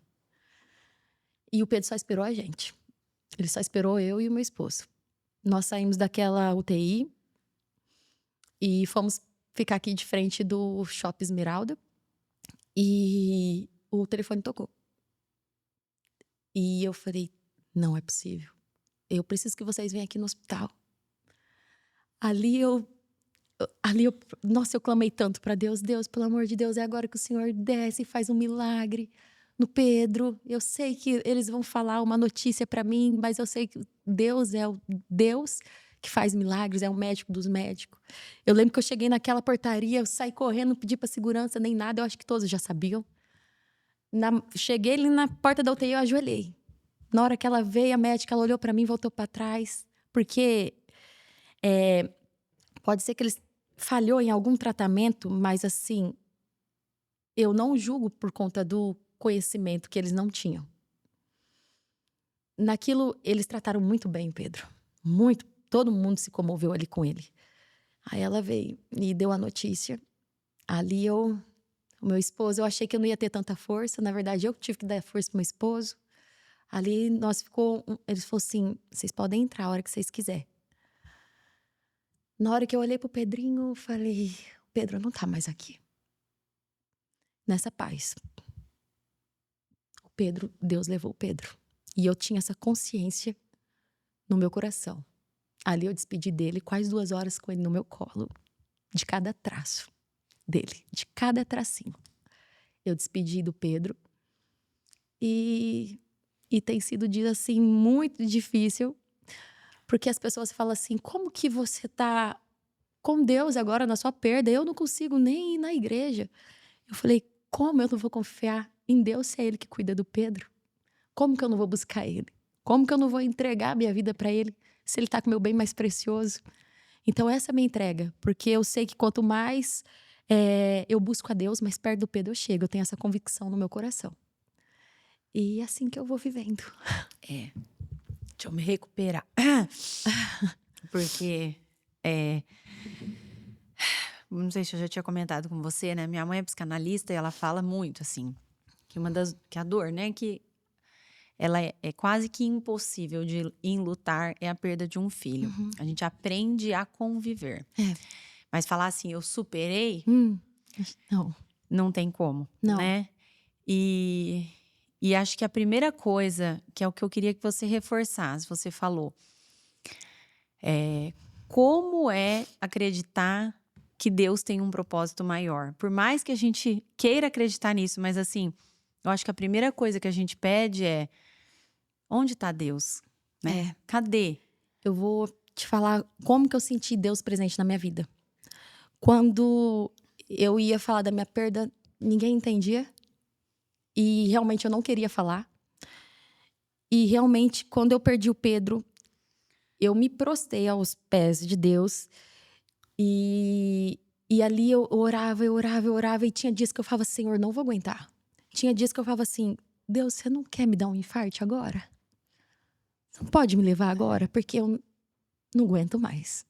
E o Pedro só esperou a gente. Ele só esperou eu e o meu esposo. Nós saímos daquela UTI e fomos ficar aqui de frente do Shopping Esmeralda. E o telefone tocou. E eu falei, não é possível. Eu preciso que vocês venham aqui no hospital. Nossa, eu clamei tanto para Deus. Deus, pelo amor de Deus, é agora que o Senhor desce e faz um milagre no Pedro. Eu sei que eles vão falar uma notícia para mim, mas eu sei que Deus é o Deus que faz milagres, é o médico dos médicos. Eu lembro que eu cheguei naquela portaria, eu saí correndo, não pedi para segurança nem nada, eu acho que todos já sabiam. Cheguei ali na porta da UTI, eu ajoelhei. Na hora que ela veio, a médica, ela olhou para mim e voltou para trás, porque pode ser que eles falhou em algum tratamento, mas assim, eu não julgo por conta do conhecimento que eles não tinham. Naquilo, eles trataram muito bem, Pedro. Muito. Todo mundo se comoveu ali com ele. Aí ela veio e deu a notícia. Ali o meu esposo, eu achei que eu não ia ter tanta força. Na verdade, eu tive que dar força pro meu esposo. Ali eles falaram assim, vocês podem entrar a hora que vocês quiserem. Na hora que eu olhei pro Pedrinho, eu falei, Pedro não tá mais aqui. Nessa paz. Deus levou o Pedro. E eu tinha essa consciência no meu coração. Ali eu despedi dele, quase 2 horas com ele no meu colo. De cada traço dele, de cada tracinho. Eu despedi do Pedro. E tem sido um dia, assim, muito difícil. Porque as pessoas falam assim, como que você tá com Deus agora na sua perda? Eu não consigo nem ir na igreja. Eu falei, como eu não vou confiar em Deus se é Ele que cuida do Pedro? Como que eu não vou buscar Ele? Como que eu não vou entregar a minha vida para Ele se Ele tá com o meu bem mais precioso? Então essa é a minha entrega, porque eu sei que quanto mais eu busco a Deus, mais perto do Pedro eu chego. Eu tenho essa convicção no meu coração. E é assim que eu vou vivendo. Deixa eu me recuperar. Porque, não sei se eu já tinha comentado com você, né? Minha mãe é psicanalista e ela fala muito, assim, que a dor, né? Que ela é quase que impossível de enlutar é a perda de um filho. A gente aprende a conviver. Mas falar assim, eu superei, não tem como, Não. né? E acho que a primeira coisa, que é o que eu queria que você reforçasse, você falou, como é acreditar que Deus tem um propósito maior. Por mais que a gente queira acreditar nisso, mas assim, eu acho que a primeira coisa que a gente pede é, onde está Deus? Né? Cadê? Eu vou te falar como que eu senti Deus presente na minha vida. Quando eu ia falar da minha perda, ninguém entendia. E realmente eu não queria falar. E realmente, quando eu perdi o Pedro, eu me prostrei aos pés de Deus. E ali eu orava. E tinha dias que eu falava, Senhor, não vou aguentar. Tinha dias que eu falava assim, Deus, você não quer me dar um infarto agora? Você não pode me levar agora? Porque eu não aguento mais.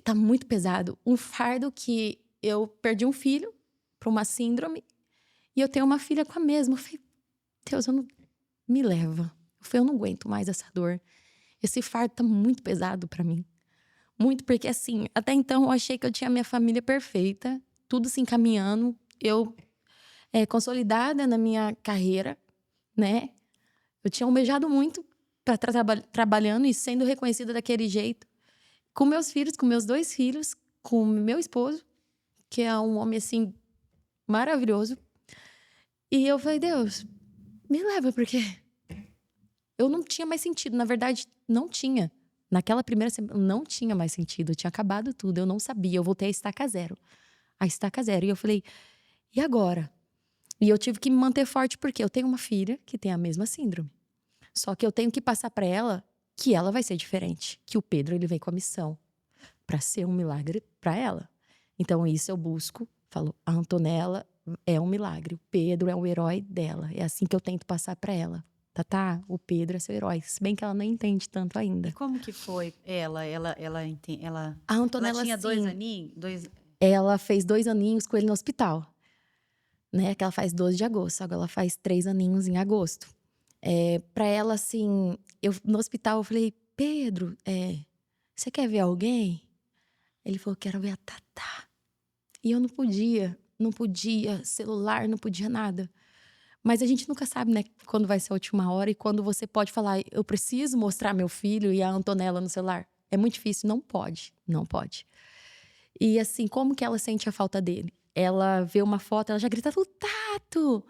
Tá muito pesado. Um fardo que eu perdi um filho para uma síndrome. E eu tenho uma filha com a mesma. Eu falei, Deus, eu não me leva. Eu falei, eu não aguento mais essa dor. Esse fardo tá muito pesado para mim. Muito, porque assim, até então eu achei que eu tinha a minha família perfeita. Tudo se encaminhando. Eu, consolidada na minha carreira, né? Eu tinha almejado muito para estar trabalhando e sendo reconhecida daquele jeito. Com meus filhos, com meus 2 filhos, com meu esposo, que é um homem, assim, maravilhoso. E eu falei, Deus, me leva, porque eu não tinha mais sentido. Na verdade, não tinha. Naquela primeira semana, não tinha mais sentido. Eu tinha acabado tudo, eu não sabia. Eu voltei a estaca zero. A estaca zero. E eu falei, e agora? E eu tive que me manter forte, porque eu tenho uma filha que tem a mesma síndrome. Só que eu tenho que passar para ela que ela vai ser diferente. Que o Pedro, ele vem com a missão para ser um milagre para ela. Então, isso eu busco. Falo, a Antonella é um milagre. O Pedro é o herói dela. É assim que eu tento passar para ela. Tá, o Pedro é seu herói. Se bem que ela não entende tanto ainda. E como que foi ela A Antonella, ela tinha assim, 2 aninhos? Ela fez 2 aninhos com ele no hospital. Né? Que ela faz 12 de agosto. Agora ela faz 3 aninhos em agosto. Pra ela, assim, no hospital eu falei, Pedro, você quer ver alguém? Ele falou, quero ver a Tatá. E eu não podia celular, não podia nada. Mas a gente nunca sabe, né, quando vai ser a última hora e quando você pode falar, eu preciso mostrar meu filho e a Antonella no celular. É muito difícil, não pode. E assim, como que ela sente a falta dele? Ela vê uma foto, ela já grita, o Tato!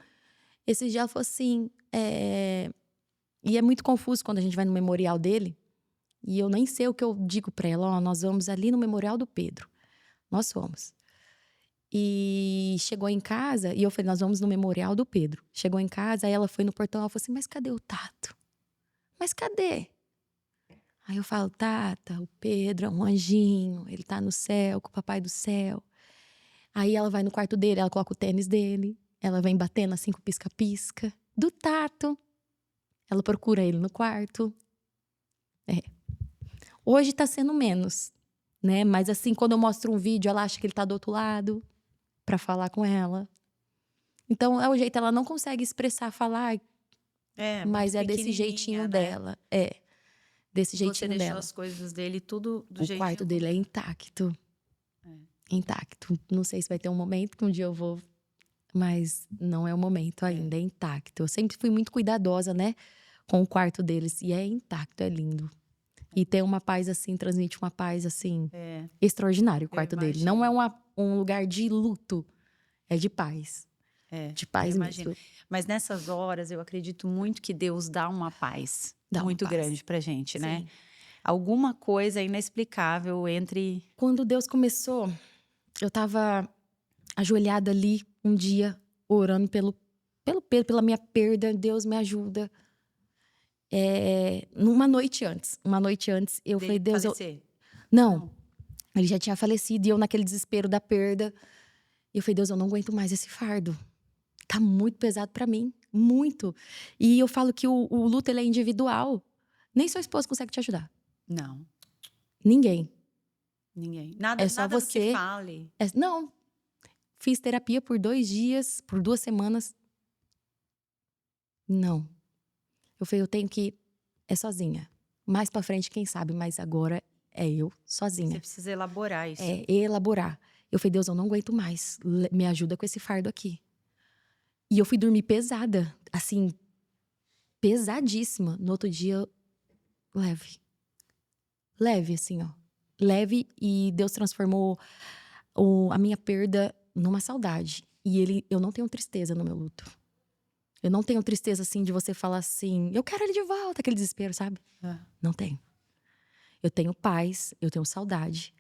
Esse dia ela falou assim, e é muito confuso quando a gente vai no memorial dele, e eu nem sei o que eu digo pra ela, nós vamos ali no memorial do Pedro. Nós fomos. E chegou em casa, e eu falei, nós vamos no memorial do Pedro. Chegou em casa, aí ela foi no portão, ela falou assim, mas cadê o Tato? Mas cadê? Aí eu falo, Tata, o Pedro é um anjinho, ele tá no céu, com o papai do céu. Aí ela vai no quarto dele, ela coloca o tênis dele, ela vem batendo assim com pisca-pisca. Do Tato. Ela procura ele no quarto. Hoje tá sendo menos, né? Mas assim, quando eu mostro um vídeo, ela acha que ele tá do outro lado pra falar com ela. Então, é o jeito, ela não consegue expressar, falar, mas é desse jeitinho, né? Dela. Desse jeitinho dela. Você deixou dela. as coisas dele tudo do O jeitinho. quarto dele é intacto. Intacto. Não sei se vai ter um momento que um dia eu vou, mas não é o momento ainda, é intacto. Eu sempre fui muito cuidadosa, né, com o quarto deles. E é intacto, é lindo. E ter uma paz assim, transmite uma paz assim, extraordinária o quarto dele. Não é um lugar de luto, é de paz. De paz mesmo. Mas nessas horas, eu acredito muito que Deus dá uma paz muito grande pra gente, né? Sim. Alguma coisa inexplicável entre... Quando Deus começou, eu tava ajoelhada ali um dia, orando pelo Pedro, pela minha perda. Deus me ajuda. Uma noite antes, eu falei, Deus... Não, ele já tinha falecido e eu naquele desespero da perda. E eu falei, Deus, eu não aguento mais esse fardo. Tá muito pesado pra mim, muito. E eu falo que o luto, ele é individual. Nem seu esposo consegue te ajudar. Não. Ninguém. Nada, É só nada você. do que fale. Não. Fiz terapia por 2 dias, por 2 semanas. Não. Eu falei, eu tenho que... É sozinha. Mais pra frente, quem sabe, mas agora é eu sozinha. Você precisa elaborar isso. É, elaborar. Eu falei, Deus, eu não aguento mais. Me ajuda com esse fardo aqui. E eu fui dormir pesada. Assim, pesadíssima. No outro dia, leve. Leve, assim, ó. Leve, e Deus transformou a minha perda numa saudade. E eu não tenho tristeza no meu luto. Eu não tenho tristeza, assim, de você falar assim, eu quero ele de volta, aquele desespero, sabe? Não tenho. Eu tenho paz, eu tenho saudade.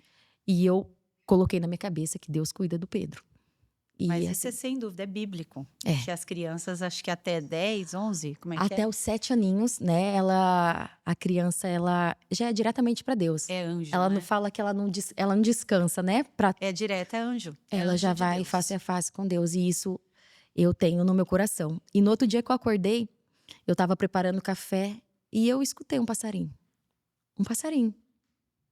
E eu coloquei na minha cabeça que Deus cuida do Pedro. Mas isso sem dúvida é bíblico. Que as crianças, acho que até 10, 11, como é que é? Até os 7 aninhos, né? A criança, ela já é diretamente para Deus. É anjo, Ela né? não fala que ela não descansa, né? É direto, é anjo. Ela anjo já de vai Deus. face a face com Deus. E isso eu tenho no meu coração. E no outro dia que eu acordei, eu tava preparando café e eu escutei um passarinho. Um passarinho.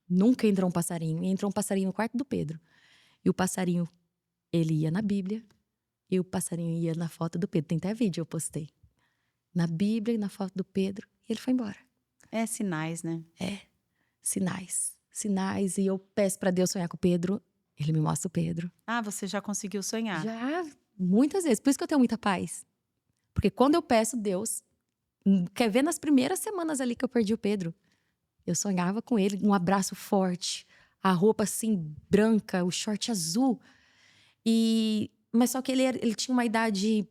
Nunca entrou um passarinho. E entrou um passarinho no quarto do Pedro. E o passarinho, ele ia na Bíblia. E o passarinho ia na foto do Pedro. Tem até vídeo, eu postei. Na Bíblia e na foto do Pedro. E ele foi embora. É sinais, né? Sinais. Sinais. E eu peço pra Deus sonhar com o Pedro. Ele me mostra o Pedro. Ah, você já conseguiu sonhar? Já, muitas vezes. Por isso que eu tenho muita paz. Porque quando eu peço, Deus... Quer ver nas primeiras semanas ali que eu perdi o Pedro? Eu sonhava com ele, um abraço forte. A roupa assim, branca, o short azul. Mas só que ele tinha uma idade...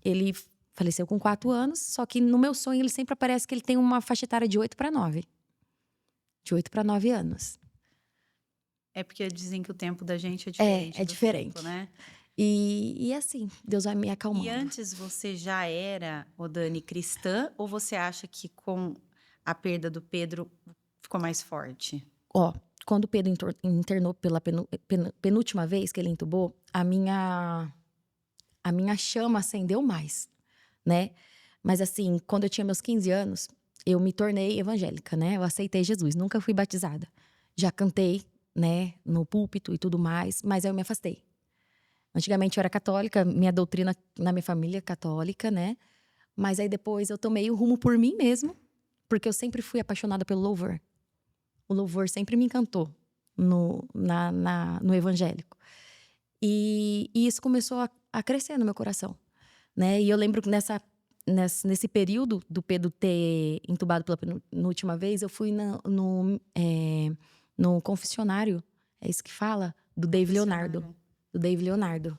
Ele faleceu com 4 anos. Só que no meu sonho, ele sempre aparece que ele tem uma faixa etária de 8 para 9. De 8 para 9 anos. É porque dizem que o tempo da gente é diferente. É diferente. Tempo, né? E assim, Deus vai me acalmando. E antes você já era, Dani, cristã? Ou você acha que com a perda do Pedro ficou mais forte? Quando o Pedro internou pela penúltima vez que ele entubou, a minha chama acendeu mais, né? Mas assim, quando eu tinha meus 15 anos, eu me tornei evangélica, né? Eu aceitei Jesus, nunca fui batizada. Já cantei, né, no púlpito e tudo mais, mas aí eu me afastei. Antigamente eu era católica, minha doutrina na minha família é católica, né? Mas aí depois eu tomei o rumo por mim mesmo, porque eu sempre fui apaixonada pelo louvor. O louvor sempre me encantou no evangélico. E isso começou a crescer no meu coração, né? E eu lembro que nesse período do Pedro ter entubado pela penúltima vez, eu fui no confessionário, é isso que fala? Do Dave Leonardo. Do Dave Leonardo.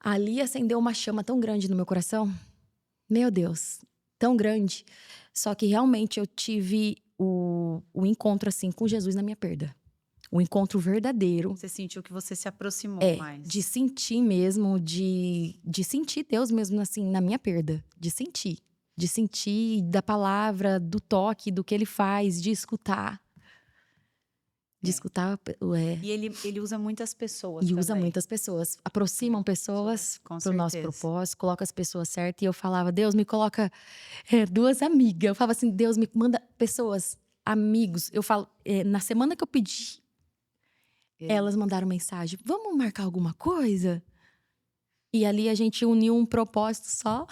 Ali acendeu uma chama tão grande no meu coração. Meu Deus, tão grande. Só que realmente eu tive o encontro assim com Jesus na minha perda. O encontro verdadeiro. Você sentiu que você se aproximou mais. De sentir mesmo, de sentir Deus mesmo assim na minha perda. De sentir da palavra, do toque, do que ele faz, de escutar. De escutar. E ele usa muitas pessoas E também. usa muitas pessoas. Aproximam pessoas pro nosso propósito, coloca as pessoas certas. E eu falava, Deus, me coloca 2 amigas. Eu falava assim, Deus, me manda pessoas, amigos. Eu falo, na semana que eu pedi, elas mandaram mensagem, vamos marcar alguma coisa? E ali a gente uniu um propósito só.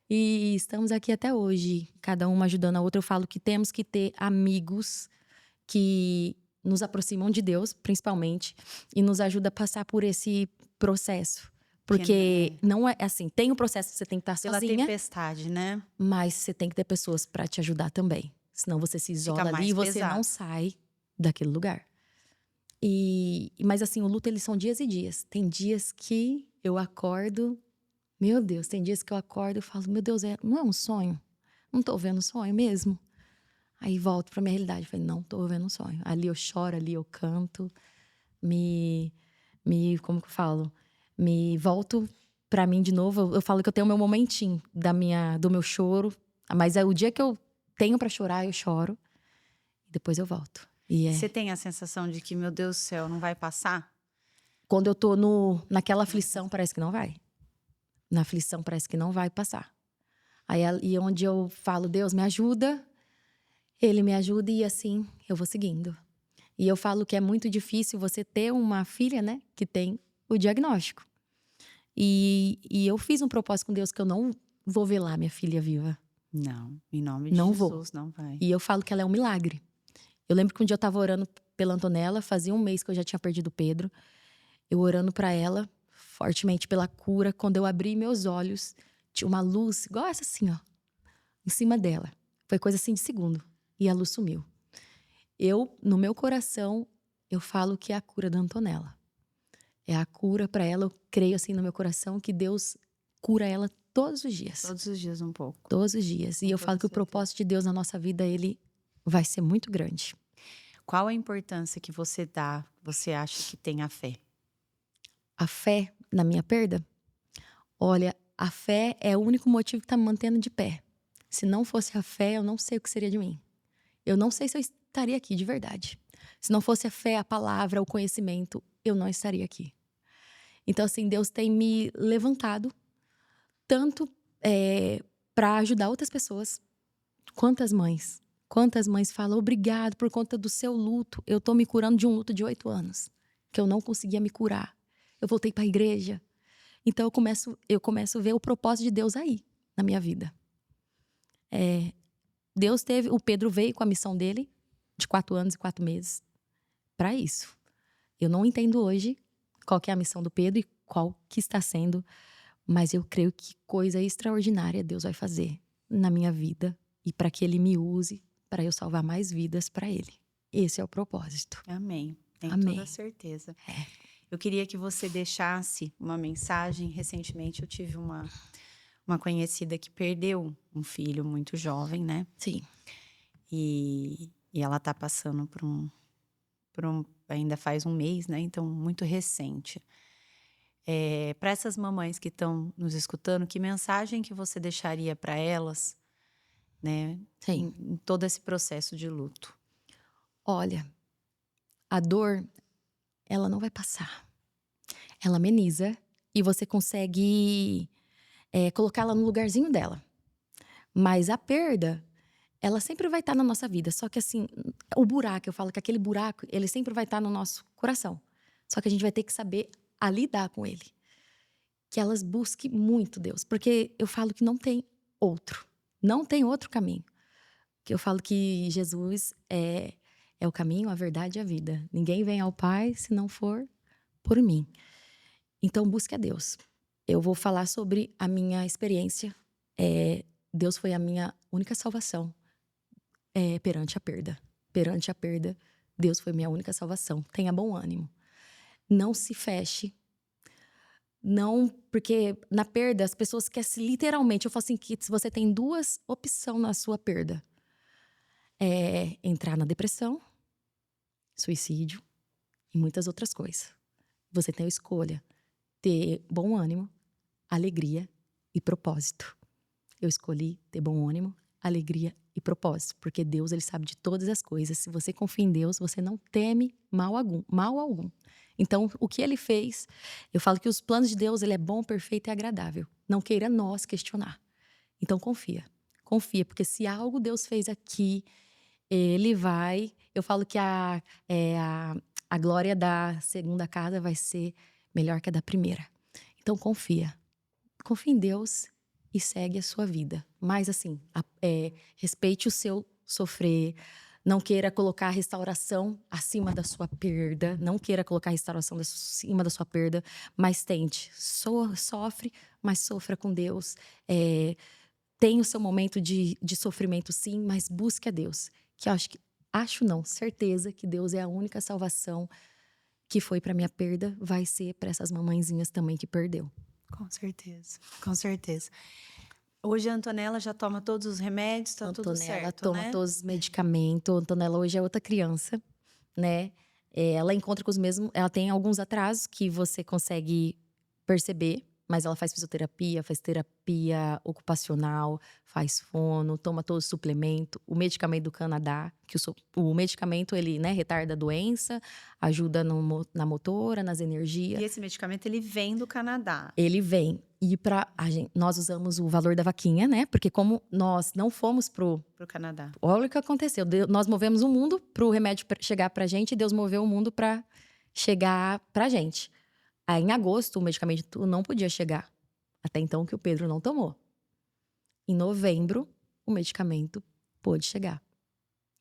E estamos aqui até hoje, cada uma ajudando a outra. Eu falo que temos que ter amigos que nos aproximam de Deus, principalmente, e nos ajuda a passar por esse processo. Porque não é assim, tem um processo que você tem que estar Pela sozinha, tempestade, né? mas você tem que ter pessoas para te ajudar também. Senão você se isola mais ali e você pesado. não sai daquele lugar. Mas assim, o luto, eles são dias e dias. Tem dias que eu acordo, meu Deus, tem dias que eu acordo e falo, meu Deus, não é um sonho? Não tô vendo sonho mesmo? Aí volto pra minha realidade, falei, não tô vendo um sonho. Ali eu choro, ali eu canto, como que eu falo? Me volto pra mim de novo. Eu falo que eu tenho meu momentinho do meu choro, mas é o dia que eu tenho pra chorar, eu choro. E depois eu volto. Você tem a sensação de que, meu Deus do céu, não vai passar? Quando eu tô naquela aflição, parece que não vai. Na aflição, parece que não vai passar. E onde eu falo, Deus, me ajuda, Ele me ajuda e assim eu vou seguindo. E eu falo que é muito difícil você ter uma filha, né, que tem o diagnóstico. E eu fiz um propósito com Deus que eu não vou velar minha filha viva. Não, em nome de Não Jesus, vou. não vai. E eu falo que ela é um milagre. Eu lembro que um dia eu tava orando pela Antonella, fazia um mês que eu já tinha perdido o Pedro. Eu orando pra ela, fortemente pela cura. Quando eu abri meus olhos, tinha uma luz, igual essa assim, ó, em cima dela. Foi coisa assim de segundo. E a luz sumiu. No meu coração, eu falo que é a cura da Antonella. É a cura pra ela. Eu creio assim no meu coração que Deus cura ela todos os dias. Todos os dias um pouco. Todos os dias. E eu falo que o propósito de Deus na nossa vida, ele vai ser muito grande. Qual a importância que você acha que tem a fé? A fé na minha perda? Olha, a fé é o único motivo que tá me mantendo de pé. Se não fosse a fé, eu não sei o que seria de mim. Eu não sei se eu estaria aqui de verdade. Se não fosse a fé, a palavra, o conhecimento, eu não estaria aqui. Então, assim, Deus tem me levantado tanto para ajudar outras pessoas. Quantas mães falam, obrigado por conta do seu luto. Eu tô me curando de um luto de 8 anos, que eu não conseguia me curar. Eu voltei para a igreja. Então, eu começo a ver o propósito de Deus aí, na minha vida. O Pedro veio com a missão dele, de 4 anos e 4 meses, para isso. Eu não entendo hoje qual que é a missão do Pedro e qual que está sendo, mas eu creio que coisa extraordinária Deus vai fazer na minha vida e para que Ele me use para eu salvar mais vidas para Ele. Esse é o propósito. Amém. Tenho Amém. toda certeza. Eu queria que você deixasse uma mensagem. Recentemente eu tive uma conhecida que perdeu um filho muito jovem, né? Sim. E ela tá passando por ainda faz um mês, né? Então, muito recente. Para essas mamães que estão nos escutando, que mensagem que você deixaria para elas, né? Sim. Em todo esse processo de luto? Olha, a dor, ela não vai passar. Ela ameniza e você consegue colocá-la no lugarzinho dela. Mas a perda, ela sempre vai estar na nossa vida. Só que assim, o buraco, eu falo que aquele buraco, ele sempre vai estar no nosso coração. Só que a gente vai ter que saber a lidar com ele. Que elas busquem muito Deus. Porque eu falo que não tem outro. Não tem outro caminho. Que eu falo que Jesus é o caminho, a verdade e a vida. Ninguém vem ao Pai se não for por mim. Então, busque a Deus. Eu vou falar sobre a minha experiência. Deus foi a minha única salvação perante a perda. Perante a perda, Deus foi minha única salvação. Tenha bom ânimo. Não se feche. Não, porque na perda as pessoas querem literalmente. Eu falo assim que se você tem 2 opções na sua perda. Entrar na depressão, suicídio e muitas outras coisas. Você tem a escolha. Ter bom ânimo, alegria e propósito. Eu escolhi ter bom ânimo, alegria e propósito. Porque Deus, Ele sabe de todas as coisas. Se você confia em Deus, você não teme mal algum. Então, o que Ele fez, eu falo que os planos de Deus, Ele é bom, perfeito e agradável. Não queira nós questionar. Então, confia. Confia, porque se algo Deus fez aqui, Ele vai... Eu falo que a glória da segunda casa vai ser melhor que a da primeira. Então, confia. Confia em Deus e segue a sua vida. Mas, assim, respeite o seu sofrer. Não queira colocar a restauração acima da sua perda. Não queira colocar a restauração acima da sua perda. Mas tente. Sofre, mas sofra com Deus. Tem o seu momento de sofrimento, sim, mas busque a Deus. Que eu acho não, certeza que Deus é a única salvação que foi para minha perda, vai ser para essas mamãezinhas também que perdeu. Com certeza, com certeza. Hoje a Antonella já toma todos os remédios, tá tudo certo, Antonella toma né? todos os medicamentos. Antonella hoje é outra criança, né? Ela encontra com os mesmos... Ela tem alguns atrasos que você consegue perceber, mas ela faz terapia ocupacional, faz fono, toma todo o suplemento, o medicamento do Canadá, que o medicamento, ele, né, retarda a doença, ajuda na motora, nas energias. E esse medicamento, ele vem do Canadá. Ele vem. E nós usamos o valor da vaquinha, né? Porque como nós não fomos pro Canadá. Olha o que aconteceu. Nós movemos o mundo pro remédio chegar pra gente, e Deus moveu o mundo pra chegar pra gente. Aí, em agosto, o medicamento não podia chegar. Até então, que o Pedro não tomou. Em novembro, o medicamento pôde chegar.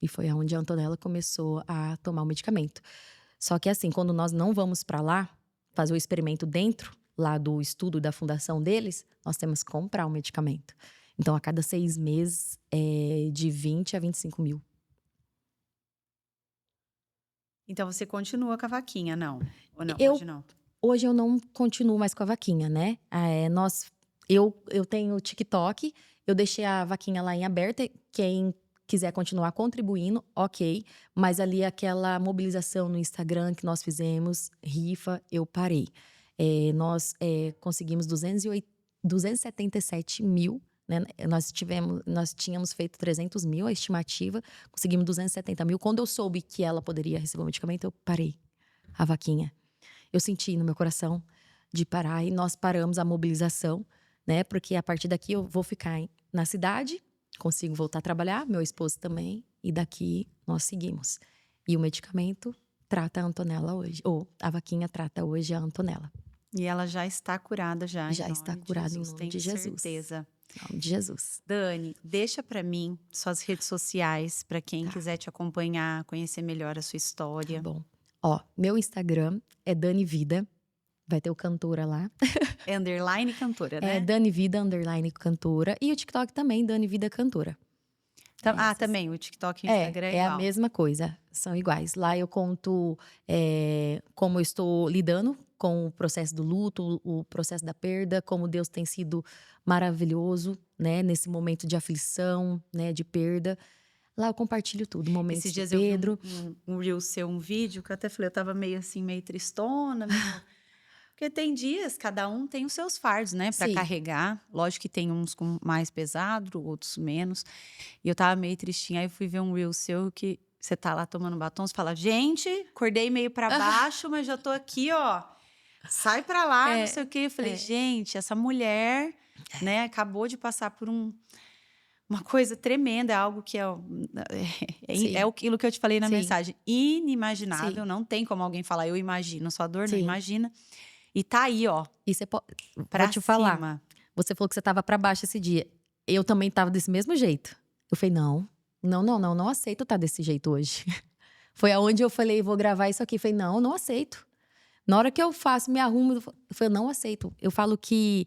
E foi onde a Antonella começou a tomar o medicamento. Só que assim, quando nós não vamos pra lá, fazer o experimento dentro lá do estudo da fundação deles, nós temos que comprar o medicamento. Então, a cada 6 meses, é de 20 a 25 mil. Então, você continua com a vaquinha, não? Ou não? Eu- Hoje não? Hoje eu não continuo mais com a vaquinha, né? Eu tenho o TikTok, eu deixei a vaquinha lá em aberta. Quem quiser continuar contribuindo, ok. Mas ali aquela mobilização no Instagram que nós fizemos, rifa, eu parei. Nós conseguimos 277 mil, né? Nós tínhamos feito 300 mil, a estimativa. Conseguimos 270 mil. Quando eu soube que ela poderia receber o medicamento, eu parei a vaquinha. Eu senti no meu coração de parar, e nós paramos a mobilização, né? Porque a partir daqui eu vou ficar na cidade, consigo voltar a trabalhar, meu esposo também, e daqui nós seguimos. E o medicamento trata a Antonella hoje, ou a vaquinha trata hoje a Antonella. E ela já está curada Já está curada em nome de Jesus. Certeza. Em nome de Jesus. Dani, deixa pra mim suas redes sociais, pra quem quiser te acompanhar, conhecer melhor a sua história. Tá bom. Ó, meu Instagram é Dani Vida. Vai ter o Cantora lá. É underline cantora, né? É Dani Vida, _ cantora. E o TikTok também, Dani Vida Cantora. Também, o TikTok e o Instagram é É igual. a mesma coisa, são iguais. Lá eu conto como eu estou lidando com o processo do luto, o processo da perda, como Deus tem sido maravilhoso, né, nesse momento de aflição, né, de perda. Lá eu compartilho tudo, momentos Esses de dias Pedro. eu vi um Reel seu, um vídeo, que eu até falei, eu tava meio assim, meio tristona, meio... Porque tem dias, cada um tem os seus fardos, né, pra Sim. carregar. Lógico que tem uns com mais pesado, outros menos. E eu tava meio tristinha, aí eu fui ver um Reel seu que você tá lá tomando batom, você fala, gente, acordei meio pra baixo, mas já tô aqui, ó. Sai pra lá, não sei o quê. Eu falei, gente, essa mulher, né, acabou de passar por uma coisa tremenda, algo que Sim. é aquilo que eu te falei na Sim. mensagem, inimaginável, Sim. não tem como alguém falar, eu imagino, sua dor não Sim. imagina. E tá aí, ó, E você pode. pra Vou te falar. cima. Você falou que você tava pra baixo esse dia. Eu também tava desse mesmo jeito. Eu falei, não aceito estar desse jeito hoje. Foi aonde eu falei, vou gravar isso aqui. Eu falei, não aceito. Na hora que eu faço, me arrumo, eu falei, não aceito. Eu falo que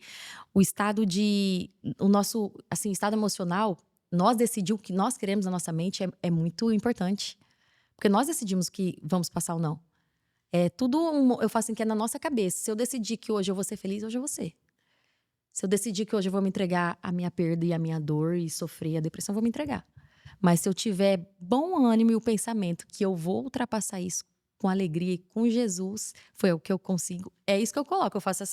o nosso, assim, estado emocional, nós decidir o que nós queremos na nossa mente é muito importante. Porque nós decidimos que vamos passar ou não. É tudo, eu falo assim, que é na nossa cabeça. Se eu decidir que hoje eu vou ser feliz, hoje eu vou ser. Se eu decidir que hoje eu vou me entregar à minha perda e à minha dor e sofrer a depressão, eu vou me entregar. Mas se eu tiver bom ânimo e o pensamento que eu vou ultrapassar isso com alegria e com Jesus, foi o que eu consigo. É isso que eu coloco, eu faço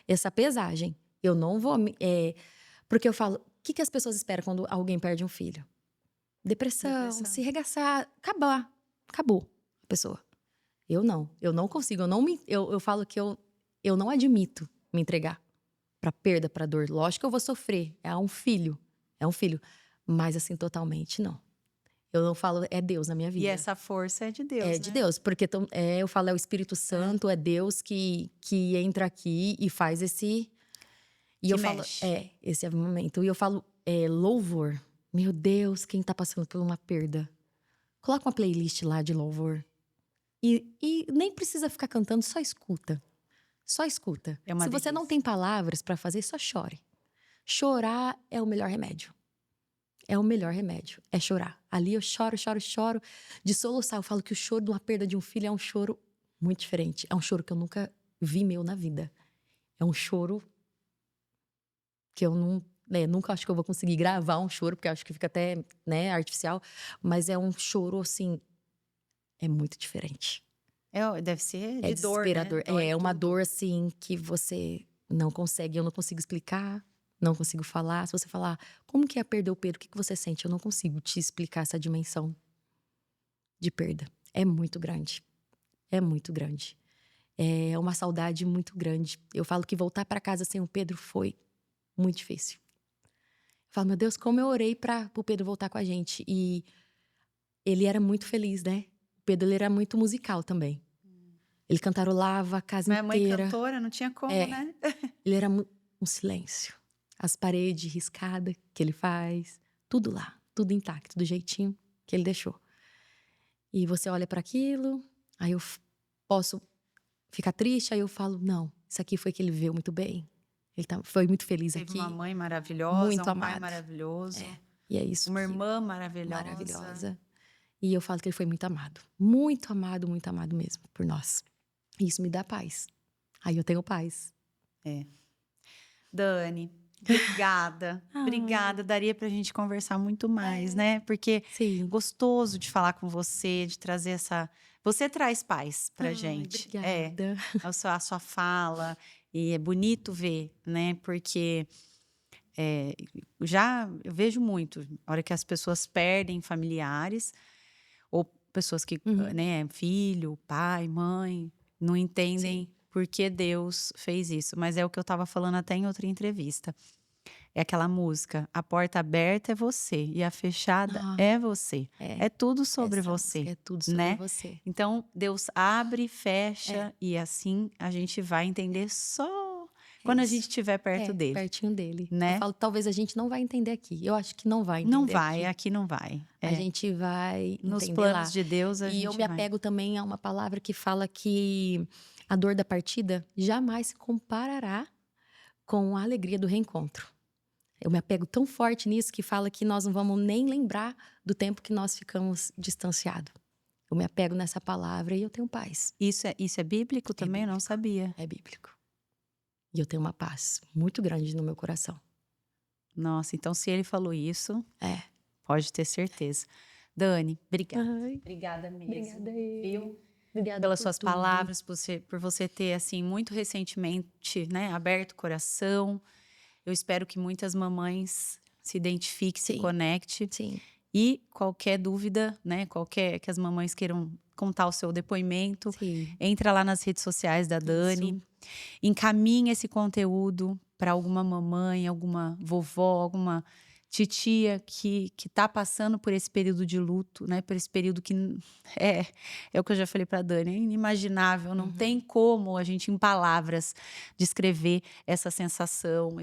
essa pesagem. Eu não vou... porque eu falo, o que as pessoas esperam quando alguém perde um filho? Depressão, se regaçar, acabou a pessoa. Eu não consigo, eu falo que eu não admito me entregar pra perda, pra dor. Lógico que eu vou sofrer, é um filho, mas assim, totalmente não. Eu não falo, é Deus na minha vida. E essa força é de Deus, É de né? Deus, porque eu falo, é o Espírito Santo, é Deus que entra aqui e faz esse... E eu falo, mexe. esse avivamento. E eu falo, louvor. Meu Deus, quem tá passando por uma perda? Coloca uma playlist lá de louvor. E nem precisa ficar cantando, só escuta. Só escuta. É uma Se você não delícia. tem palavras pra fazer, só chore. Chorar é o melhor remédio. É o melhor remédio, é chorar. Ali eu choro, choro, choro. De soluçar, eu falo que o choro de uma perda de um filho é um choro muito diferente. É um choro que eu nunca vi meu na vida. É um choro que eu não... nunca acho que eu vou conseguir gravar um choro, porque eu acho que fica até, né, artificial. Mas é um choro, assim, é muito diferente. Deve ser É de dor, né? desesperador. Dói É uma tudo. dor, assim, que você não consegue. Eu não consigo explicar, não consigo falar. Se você falar, como que é perder o Pedro? O que que você sente? Eu não consigo te explicar essa dimensão de perda. É muito grande. É muito grande. É uma saudade muito grande. Eu falo que voltar para casa sem o Pedro foi muito difícil. Eu falo, meu Deus, como eu orei para o Pedro voltar com a gente. E ele era muito feliz, né? O Pedro, ele era muito musical também. Ele cantarolava a casa Minha mãe inteira. cantora, não tinha como, É. né? Ele era um silêncio. As paredes riscadas que ele faz. Tudo lá. Tudo intacto, do jeitinho que ele deixou. E você olha para aquilo, aí eu posso ficar triste, aí eu falo, não, isso aqui foi que ele viveu muito bem. Ele foi muito feliz Teve aqui. uma mãe maravilhosa, Muito um pai amado. maravilhoso, E é isso uma que... irmã maravilhosa. maravilhosa. E eu falo que ele foi muito amado mesmo por nós. E isso me dá paz. Aí eu tenho paz. Dani, obrigada. Ah. Obrigada. Daria pra gente conversar muito mais, né? Porque Sim. gostoso de falar com você, de trazer essa... Você traz paz pra Ai, gente. obrigada. A sua fala. E é bonito ver, né? Porque eu vejo muito, a hora que as pessoas perdem familiares, ou pessoas que, né, filho, pai, mãe, não entendem por que Deus fez isso. Mas é o que eu estava falando até em outra entrevista. É aquela música, a porta aberta é você e a fechada é você. É tudo sobre Essa você, música é tudo sobre né? você. Então, Deus abre, fecha e assim a gente vai entender só quando a isso. gente estiver perto dele. Pertinho dele. Né? Eu falo, talvez a gente não vai entender aqui. Eu acho que não vai entender Não vai, aqui. aqui não vai. A gente vai Nos entender planos lá. de Deus a E gente eu me vai. apego também a uma palavra que fala que a dor da partida jamais se comparará com a alegria do reencontro. Eu me apego tão forte nisso que fala que nós não vamos nem lembrar do tempo que nós ficamos distanciados. Eu me apego nessa palavra e eu tenho paz. Isso é bíblico também? Eu não sabia. É bíblico. E eu tenho uma paz muito grande no meu coração. Nossa, então se ele falou isso, É. pode ter certeza. Dani, obrigada. Ai, Obrigada mesmo. obrigada. Viu? Obrigada Pelas por suas tudo. palavras, por você ter, assim, muito recentemente, né, aberto o coração. Eu espero que muitas mamães se identifiquem, se conectem. Sim. E qualquer dúvida, né, que as mamães queiram contar o seu depoimento, entra lá nas redes sociais da Dani. Encaminha esse conteúdo para alguma mamãe, alguma vovó, alguma titia que tá passando por esse período de luto, né? Por esse período que é o que eu já falei para Dani, é inimaginável, não tem como a gente em palavras descrever essa sensação,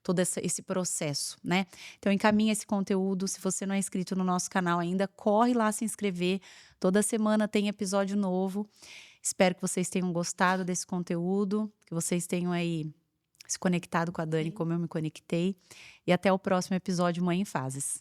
todo esse processo, né? Então encaminha esse conteúdo. Se você não é inscrito no nosso canal ainda, corre lá se inscrever. Toda semana tem episódio novo. Espero que vocês tenham gostado desse conteúdo, que vocês tenham aí se conectado com a Dani como eu me conectei. E até o próximo episódio Mãe em Fases.